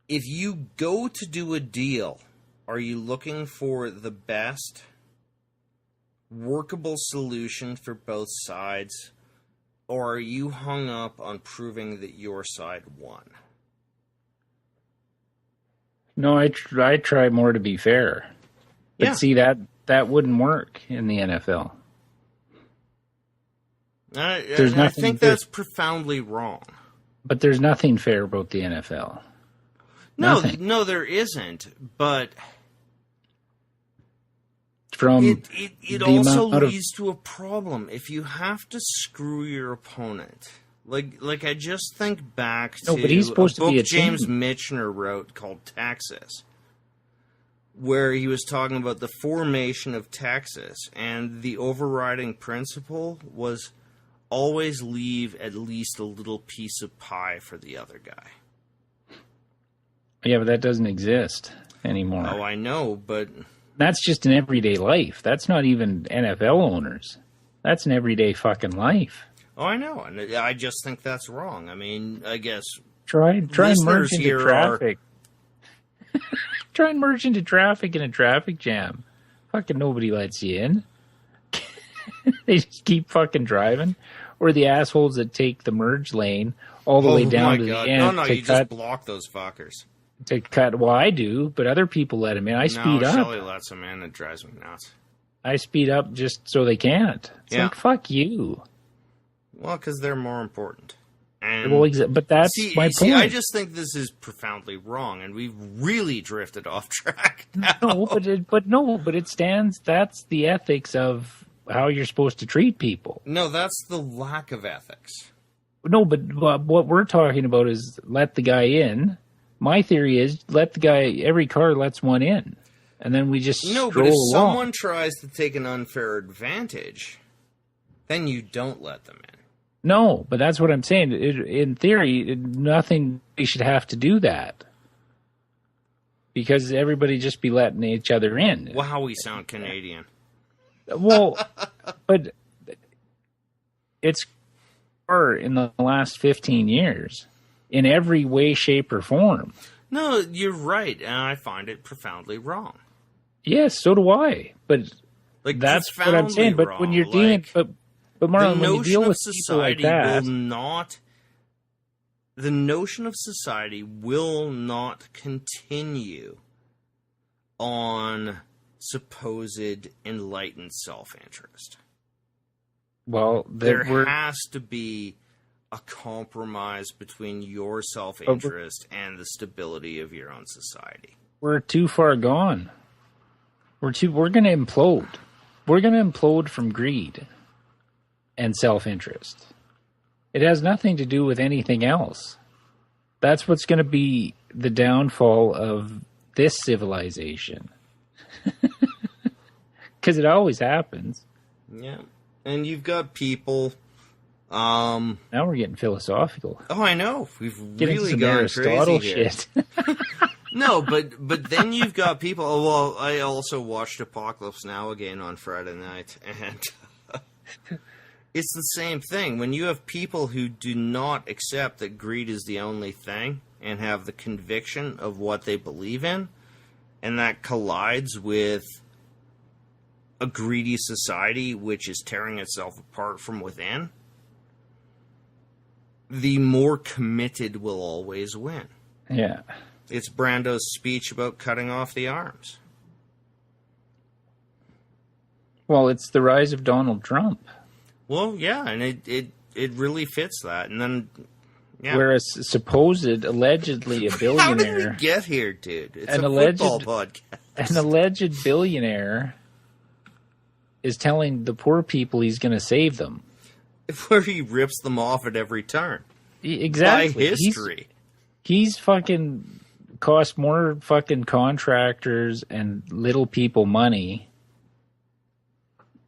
B: if you go to do a deal, are you looking for the best workable solution for both sides, or are you hung up on proving that your side won?
C: No, I try more to be fair. But
B: Yeah.
C: see, that wouldn't work in the NFL.
B: I
C: nothing
B: think that's profoundly wrong.
C: But there's nothing fair about the NFL. Nothing.
B: No, there isn't. But
C: From
B: it
C: the
B: also
C: amount of-
B: leads to a problem if you have to screw your opponent. Like I just think back to
C: but he's supposed to
B: book
C: be a
B: James
C: team.
B: Michener wrote called Texas, where he was talking about the formation of Texas, and the overriding principle was always leave at least a little piece of pie for the other guy.
C: Yeah, but that doesn't exist anymore.
B: Oh, I know, but
C: That's just in everyday life. That's not even NFL owners. That's an everyday fucking life.
B: oh, I know, and I just think that's wrong. I mean, I guess
C: Try and
B: Listeners
C: merge into
B: here
C: traffic. Try and merge into traffic in a traffic jam. Fucking nobody lets you in. They just keep fucking driving. Or the assholes that take the merge lane all the way down to the end
B: No,
C: to
B: you
C: cut.
B: just block those fuckers.
C: Well, I do, but other people let them in. I speed
B: no,
C: up.
B: Shelley lets them in. It drives me nuts.
C: I speed up just so they can't. It's
B: Yeah.
C: like, fuck you.
B: Well, because they're more important. And
C: Well, but that's my point.
B: I just think this is profoundly wrong, and we've really drifted off track now.
C: But it stands. That's the ethics of how you're supposed to treat people.
B: No, that's the lack of ethics.
C: No, but what we're talking about is let the guy in. My theory is let the guy. Every car lets one in, and then we just
B: No,
C: stroll
B: but if
C: along.
B: someone tries to take an unfair advantage, then you don't let them in.
C: No, but that's what I'm saying. In theory, nothing. We should have to do that because everybody just be letting each other in.
B: Wow, we sound Canadian.
C: Well, but it's in the last 15 years in every way, shape, or form.
B: No, you're right, and I find it profoundly wrong.
C: Yes, so do I. But
B: Like
C: that's what I'm saying.
B: profoundly
C: But when
B: wrong.
C: you're dealing,
B: Like,
C: but Marlon,
B: the
C: when you deal
B: notion of
C: with people like
B: society
C: that,
B: will not. The notion of society will not continue on supposed enlightened self-interest.
C: well,
B: There
C: we're
B: has to be a compromise between your self-interest and the stability of your own society.
C: we're too far gone. We're going to implode. We're going to implode from greed and self-interest. It has nothing to do with anything else. That's what's going to be the downfall of this civilization. Because it always happens.
B: Yeah. And you've got people...
C: Now we're getting philosophical.
B: Oh, I know. We've
C: Getting
B: really
C: some
B: gone
C: Aristotle
B: crazy here.
C: shit.
B: No, but then you've got people... Well, I also watched Apocalypse Now again on Friday night, and it's the same thing. When you have people who do not accept that greed is the only thing and have the conviction of what they believe in, and that collides with a greedy society which is tearing itself apart from within, the more committed will always win.
C: Yeah.
B: It's Brando's speech about cutting off the arms.
C: Well, it's the rise of Donald Trump.
B: Well, yeah, and it really fits that. And then, yeah.
C: Where a supposed, allegedly a
B: How
C: billionaire...
B: did we get here, dude? It's
C: An
B: a
C: alleged-
B: football podcast.
C: An alleged billionaire is telling the poor people he's going to save them.
B: Where he rips them off at every turn.
C: Exactly.
B: By history.
C: He's fucking cost more fucking contractors and little people money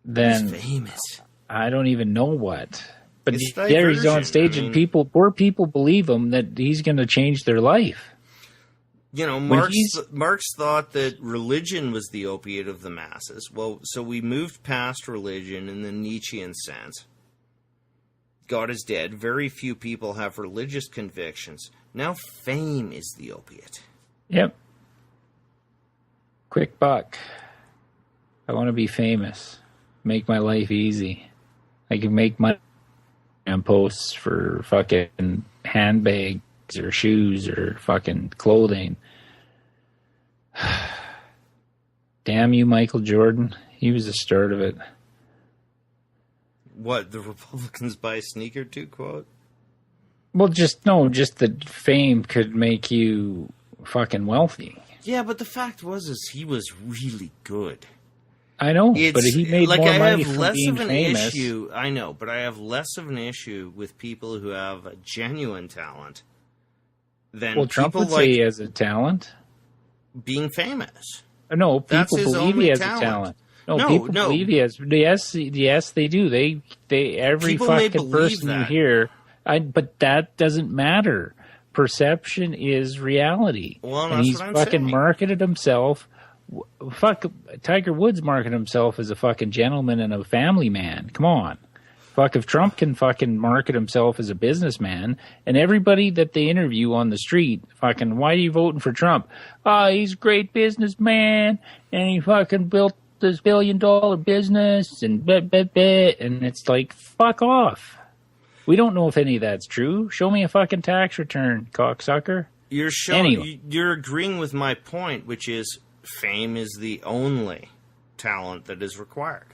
C: than
B: He's famous.
C: I don't even know what. But
B: It's
C: there he's on
B: diversion.
C: stage,
B: I mean,
C: and poor people believe him that he's going to change their life.
B: You know, Marx thought that religion was the opiate of the masses. Well, so we moved past religion in the Nietzschean sense. God is dead. Very few people have religious convictions. Now fame is the opiate.
C: Yep. Quick buck. I want to be famous. Make my life easy. I can make money on posts for fucking handbags or shoes or fucking clothing. Damn you, Michael Jordan. He was the start of it.
B: What, the Republicans buy a sneaker too quote?
C: Well, just that fame could make you fucking wealthy.
B: Yeah, but the fact was he was really good.
C: I know, but he made more money from being famous.
B: I know, but I have less of an issue with people who have a genuine talent than
C: well, Trump
B: people
C: would
B: like
C: say he has a talent.
B: Being famous.
C: No, people
B: his
C: believe
B: only
C: he has
B: talent.
C: a talent. No, people believe he has. Yes, they do. They every
B: People may
C: fucking
B: believe
C: person
B: that.
C: you hear. But that doesn't matter. Perception is reality.
B: Well,
C: and
B: that's
C: he's
B: what I'm
C: fucking
B: saying.
C: marketed himself. Fuck, Tiger Woods marketed himself as a fucking gentleman and a family man. Come on. Fuck, if Trump can fucking market himself as a businessman, and everybody that they interview on the street, fucking, why are you voting for Trump? He's a great businessman, and he fucking built this $1 billion business, and blah, blah, blah. And it's like, fuck off. We don't know if any of that's true. Show me a fucking tax return, cocksucker.
B: You're agreeing with my point, which is fame is the only talent that is required.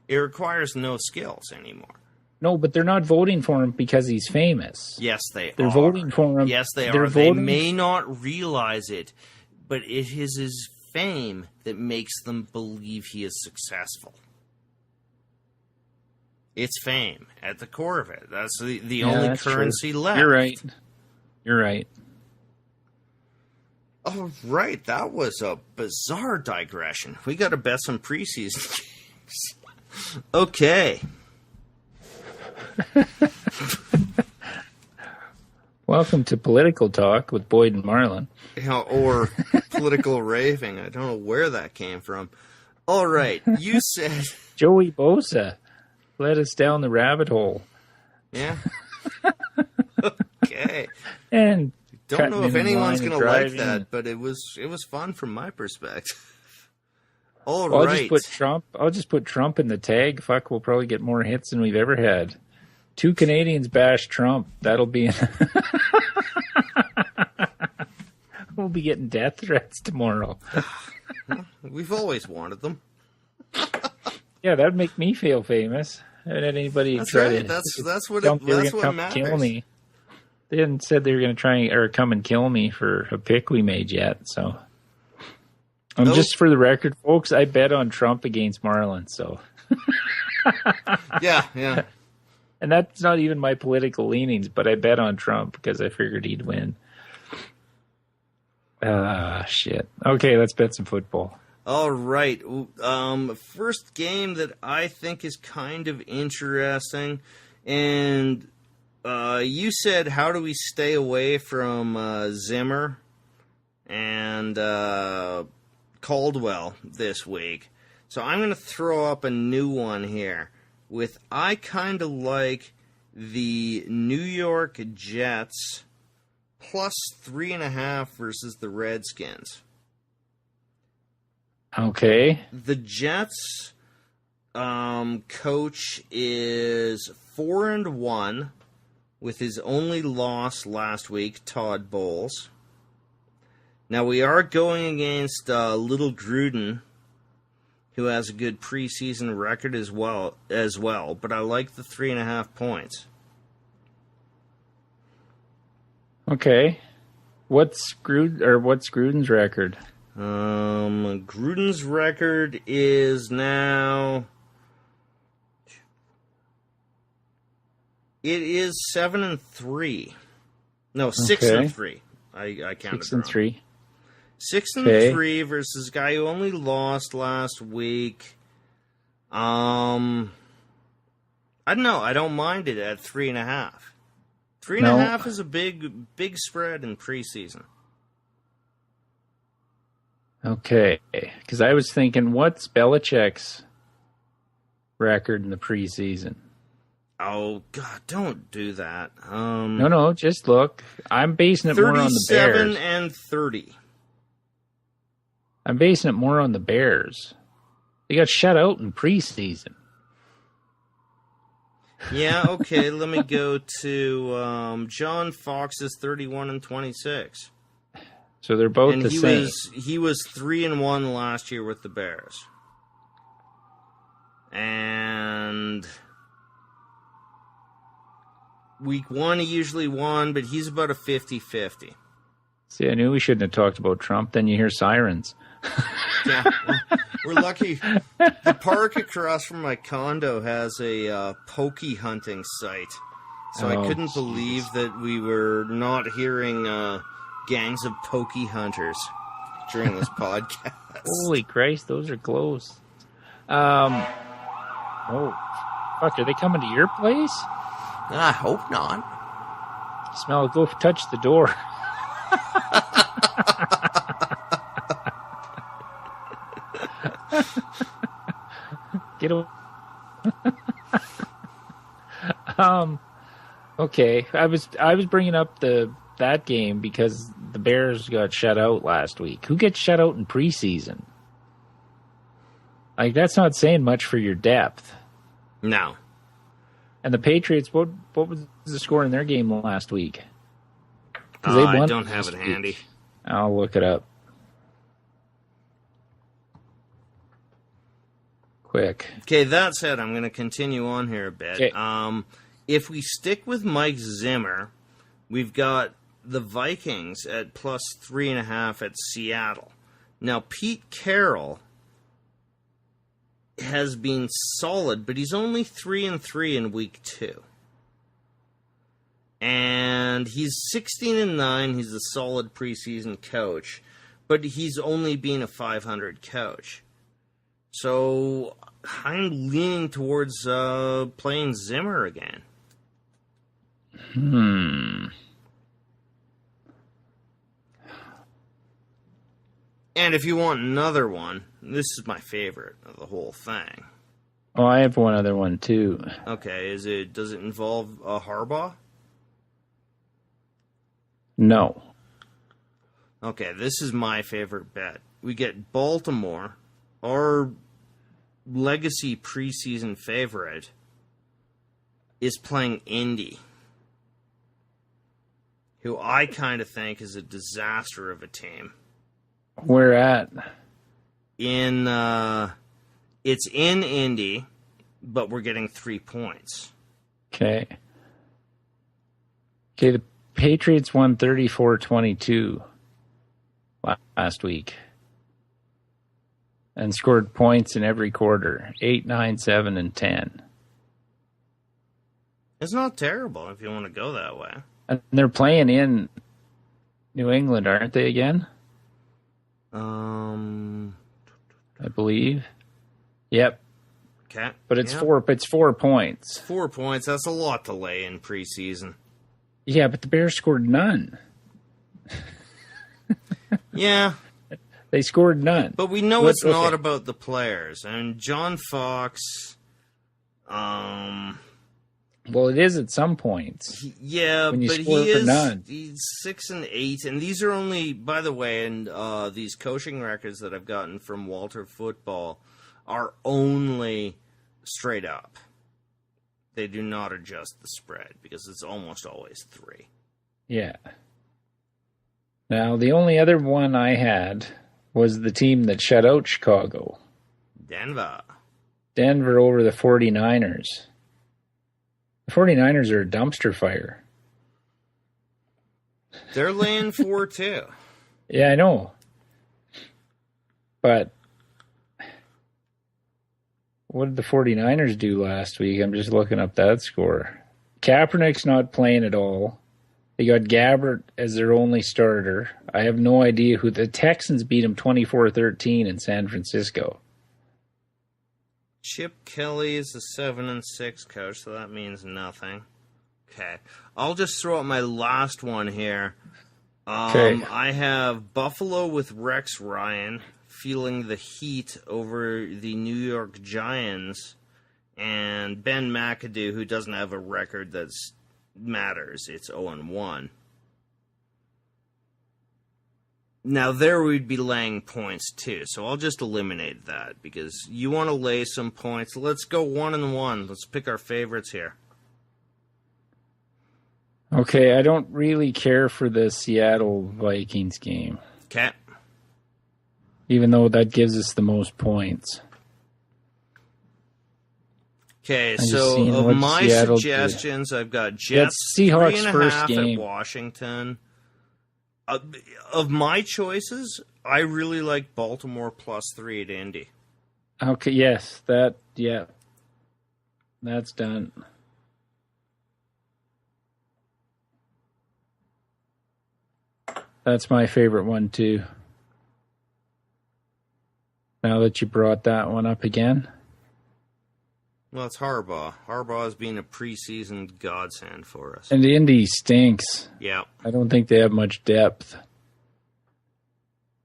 B: It requires no skills anymore.
C: No, but they're not voting for him because he's famous.
B: Yes, they are.
C: They're voting for him.
B: Yes, they
C: They're
B: are. They
C: voting-
B: may not realize it, but it is his fame that makes them believe he is successful. It's fame at the core of it. That's the only
C: that's
B: currency
C: true.
B: left.
C: You're right.
B: Oh, right. That was a bizarre digression. We got to bet some preseason games. Okay.
C: Welcome to Political Talk with Boyd and Marlon.
B: Or political raving. I don't know where that came from. All right. You said...
C: Joey Bosa led us down the rabbit hole.
B: Yeah. Okay.
C: And
B: Don't know if anyone's going to like
C: driving.
B: that, but it was fun from my perspective. All
C: I'll
B: right.
C: just put Trump in the tag. Fuck, we'll probably get more hits than we've ever had. 2 Canadians bash Trump. That'll be... We'll be getting death threats tomorrow.
B: We've always wanted them.
C: Yeah, that'd make me feel famous. I haven't had anybody
B: That's
C: try
B: right.
C: to...
B: That's what matters.
C: Kill me. They hadn't said they were going to try or come and kill me for a pick we made yet, so... Just for the record, folks, I bet on Trump against Marlon, so...
B: Yeah.
C: And that's not even my political leanings, but I bet on Trump because I figured he'd win. Shit. Okay, let's bet some football.
B: All right. First game that I think is kind of interesting, and you said, how do we stay away from Zimmer and Caldwell this week? So I'm going to throw up a new one here with I kind of like the New York Jets plus 3.5 versus the Redskins.
C: Okay.
B: The Jets coach is 4-1 with his only loss last week, Todd Bowles. Now we are going against Little Gruden, who has a good preseason record as well. But I like the 3.5 points.
C: Okay. What's Gruden's record?
B: Gruden's record is now... It is 7-3. No, 6-3. I counted
C: 6-3.
B: 6-3 versus a guy who only lost last week. I I don't know. I don't mind it at 3.5. 3.5 is a big spread in preseason.
C: Okay, because I was thinking, what's Belichick's record in the preseason?
B: Oh, God, don't do that.
C: No, just look. I'm basing it more on the Bears.
B: 37 and 30.
C: I'm basing it more on the Bears. They got shut out in preseason.
B: Yeah, okay, let me go to John Fox's 31 and 26.
C: So they're both
B: and
C: the same.
B: He was 3-1 last year with the Bears. And week 1 he usually won, but he's about a 50-50.
C: See, I knew we shouldn't have talked about Trump. Then you hear sirens.
B: Yeah, well, we're lucky. The park across from my condo has a pokey hunting site. So I couldn't believe that we were not hearing gangs of pokey hunters during this podcast.
C: Holy Christ, those are close. Oh, fuck, are they coming to your place?
B: I hope not.
C: Smell it, go touch the door. Get away. Okay, I was bringing up that game because the Bears got shut out last week. Who gets shut out in preseason? Like, that's not saying much for your depth.
B: No.
C: And the Patriots, what was the score in their game last week?
B: I don't have it handy.
C: I'll look it up. Quick.
B: Okay, that said, I'm going to continue on here a bit.
C: Okay.
B: If we stick with Mike Zimmer, we've got the Vikings at plus 3.5 at Seattle. Now, Pete Carroll has been solid, but he's only 3-3 in week 2. And he's 16-9. He's a solid preseason coach, but he's only been a 500 coach. So I'm leaning towards playing Zimmer again. And if you want another one, this is my favorite of the whole thing.
C: Oh, I have one other one too.
B: Okay, does it involve Harbaugh?
C: No.
B: Okay, this is my favorite bet. We get Baltimore, our legacy preseason favorite, is playing Indy, who I kind of think is a disaster of a team.
C: Where at?
B: It's in Indy, but we're getting 3 points.
C: Okay, the Patriots won 34-22 last week and scored points in every quarter, 8, 9, 7, and 10.
B: It's not terrible if you want to go that way.
C: And they're playing in New England, aren't they, again? I believe. Yep.
B: Okay.
C: But it's 4 points.
B: 4 points, that's a lot to lay in preseason.
C: Yeah, but the Bears scored none.
B: Yeah.
C: They scored none.
B: But we know it's not about the players. And John Fox,
C: well, it is at some points.
B: But he's 6-8, and these are only, by the way, and these coaching records that I've gotten from Walter Football are only straight up. They do not adjust the spread because it's almost always 3.
C: Yeah. Now, the only other one I had was the team that shut out Chicago. Denver over the 49ers. The 49ers are a dumpster fire.
B: They're laying 4 too.
C: Yeah, I know. But what did the 49ers do last week? I'm just looking up that score. Kaepernick's not playing at all. They got Gabbert as their only starter. I have no idea who. The Texans beat them 24-13 in San Francisco.
B: Chip Kelly is a 7-6 coach, so that means nothing. Okay. I'll just throw out my last one here.
C: Okay.
B: I have Buffalo with Rex Ryan feeling the heat over the New York Giants, and Ben McAdoo, who doesn't have a record that matters. It's 0-1. Now, there we'd be laying points, too, so I'll just eliminate that, because you want to lay some points. Let's go 1-1. Let's pick our favorites here.
C: Okay, I don't really care for the Seattle Vikings game.
B: Okay.
C: Even though that gives us the most points.
B: Okay,
C: I'm just
B: so
C: seeing
B: of
C: what
B: my
C: Seattle
B: suggestions, I've got Jets
C: Seahawks
B: 3.5
C: first
B: at
C: game.
B: Washington. Of my choices, I really like Baltimore +3 at Indy.
C: Okay, yes, that's done. That's my favorite one, too. Now that you brought that one up again.
B: Well, it's Harbaugh. Harbaugh has been a preseason godsend for us.
C: And Indy stinks.
B: Yeah.
C: I don't think they have much depth.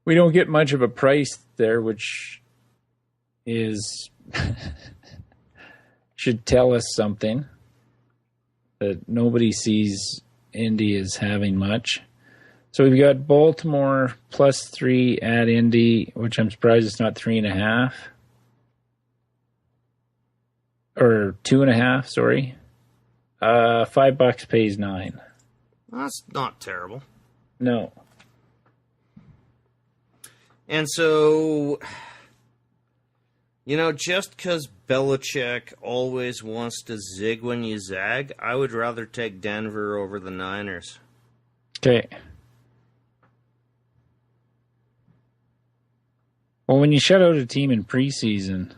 C: We don't get much of a price there, which is should tell us something. That nobody sees Indy as having much. So we've got Baltimore +3 at Indy, which I'm surprised it's not 3.5. Or 2.5, sorry. $5 pays 9.
B: That's not terrible.
C: No.
B: And so, just because Belichick always wants to zig when you zag, I would rather take Denver over the Niners.
C: Okay. Well, when you shut out a team in preseason...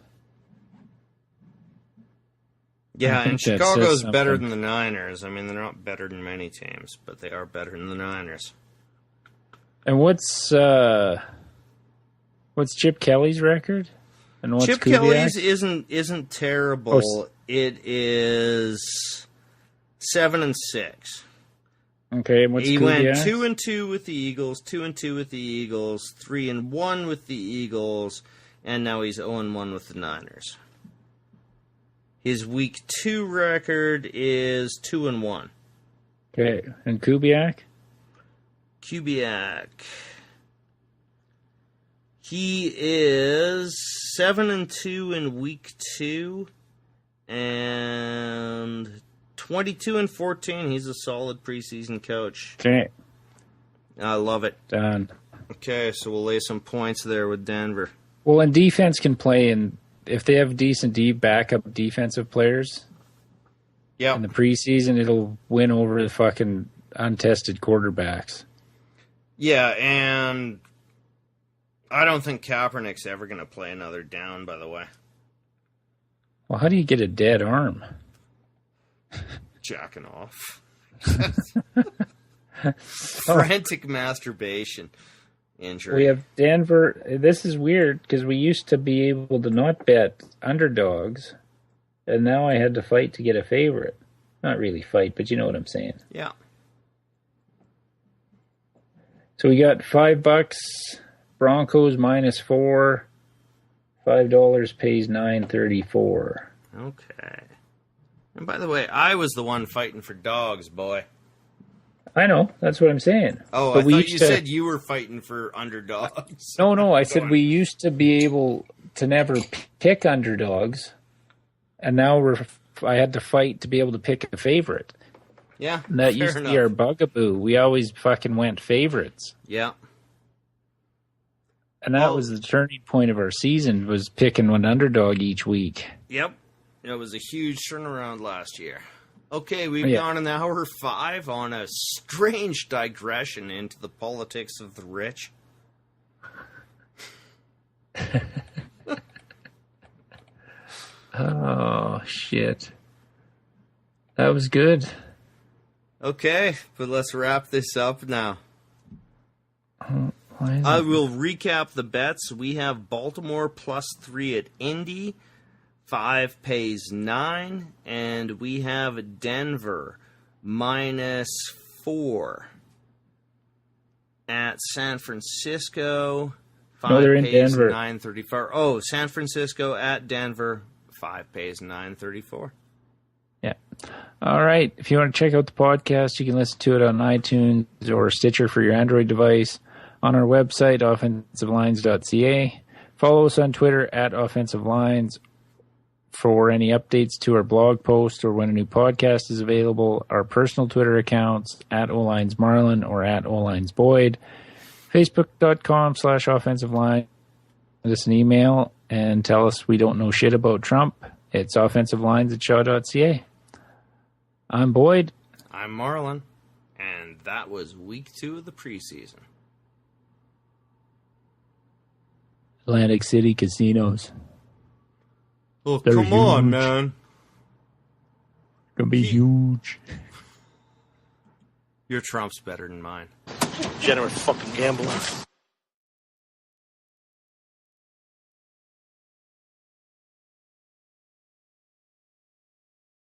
B: Yeah, and
C: that
B: Chicago's
C: says
B: better
C: something.
B: than the Niners. I mean, they're not better than many teams, but they are better than the Niners.
C: And what's Chip Kelly's record? And what's
B: Chip
C: Kubiak's?
B: Kelly's isn't terrible. It is 7-6.
C: Okay, and what's
B: He went
C: Kubiak's?
B: 2-2 with the Eagles, 2-2 with the Eagles, 3-1 with the Eagles, and now he's 0-1 with the Niners. His Week 2 record is 2-1.
C: Okay, and Kubiak?
B: Kubiak. He is 7-2 in Week 2 and 22-14. He's a solid preseason coach.
C: Okay,
B: I love it.
C: done.
B: Okay, so we'll lay some points there with Denver.
C: Well, and defense can play, and if they have decent backup defensive players
B: Yeah.
C: in the preseason, it'll win over the fucking untested quarterbacks.
B: Yeah, and I don't think Kaepernick's ever going to play another down, by the way.
C: Well, how do you get a dead arm?
B: Jacking off. Frantic masturbation injury.
C: We have Denver. This is weird because we used to be able to not bet underdogs, and now I had to fight to get a favorite. Not really fight, but you know what I'm saying.
B: Yeah.
C: So we got $5. Broncos -4. $5 pays $9.34.
B: Okay. And by the way, I was the one fighting for dogs, boy.
C: I know. That's what I'm saying.
B: Oh,
C: But
B: I
C: we
B: thought
C: used
B: you
C: to-
B: said you were fighting for underdogs.
C: No, I said
B: on.
C: we used to be able to never pick underdogs, and now I had to fight to be able to pick a favorite.
B: Yeah,
C: And that
B: fair
C: used to
B: enough.
C: be our bugaboo. We always fucking went favorites.
B: Yeah.
C: And that
B: Oh.
C: was the turning point of our season, was picking one underdog each week.
B: Yep. It was a huge turnaround last year. Okay, we've
C: Yeah.
B: gone an hour 5 on a strange digression into the politics of the rich.
C: Oh, shit. That was good.
B: Okay, but let's wrap this up now.
C: Why is
B: I
C: it-
B: will recap the bets. We have Baltimore +3 at Indy, 5 pays 9, and we have Denver -4 at San Francisco. 5
C: they're in
B: pays
C: Denver.
B: 9.34. Oh, San Francisco at Denver. 5 pays 9.34.
C: Yeah. All right. If you want to check out the podcast, you can listen to it on iTunes or Stitcher for your Android device. On our website, offensivelines.ca. Follow us on Twitter at offensivelines for any updates to our blog post or when a new podcast is available. Our personal Twitter accounts at olinesmarlon or at olinesboyd. Facebook.com/offensiveline. Send us an email and tell us we don't know shit about Trump. It's offensivelines@shaw.ca. I'm Boyd.
B: I'm Marlon. And that was week 2 of the preseason.
C: Atlantic City casinos.
B: Oh,
C: They're
B: come on,
C: huge.
B: man.
C: Gonna be huge.
B: Your Trump's better than mine.
D: Generous fucking gambler.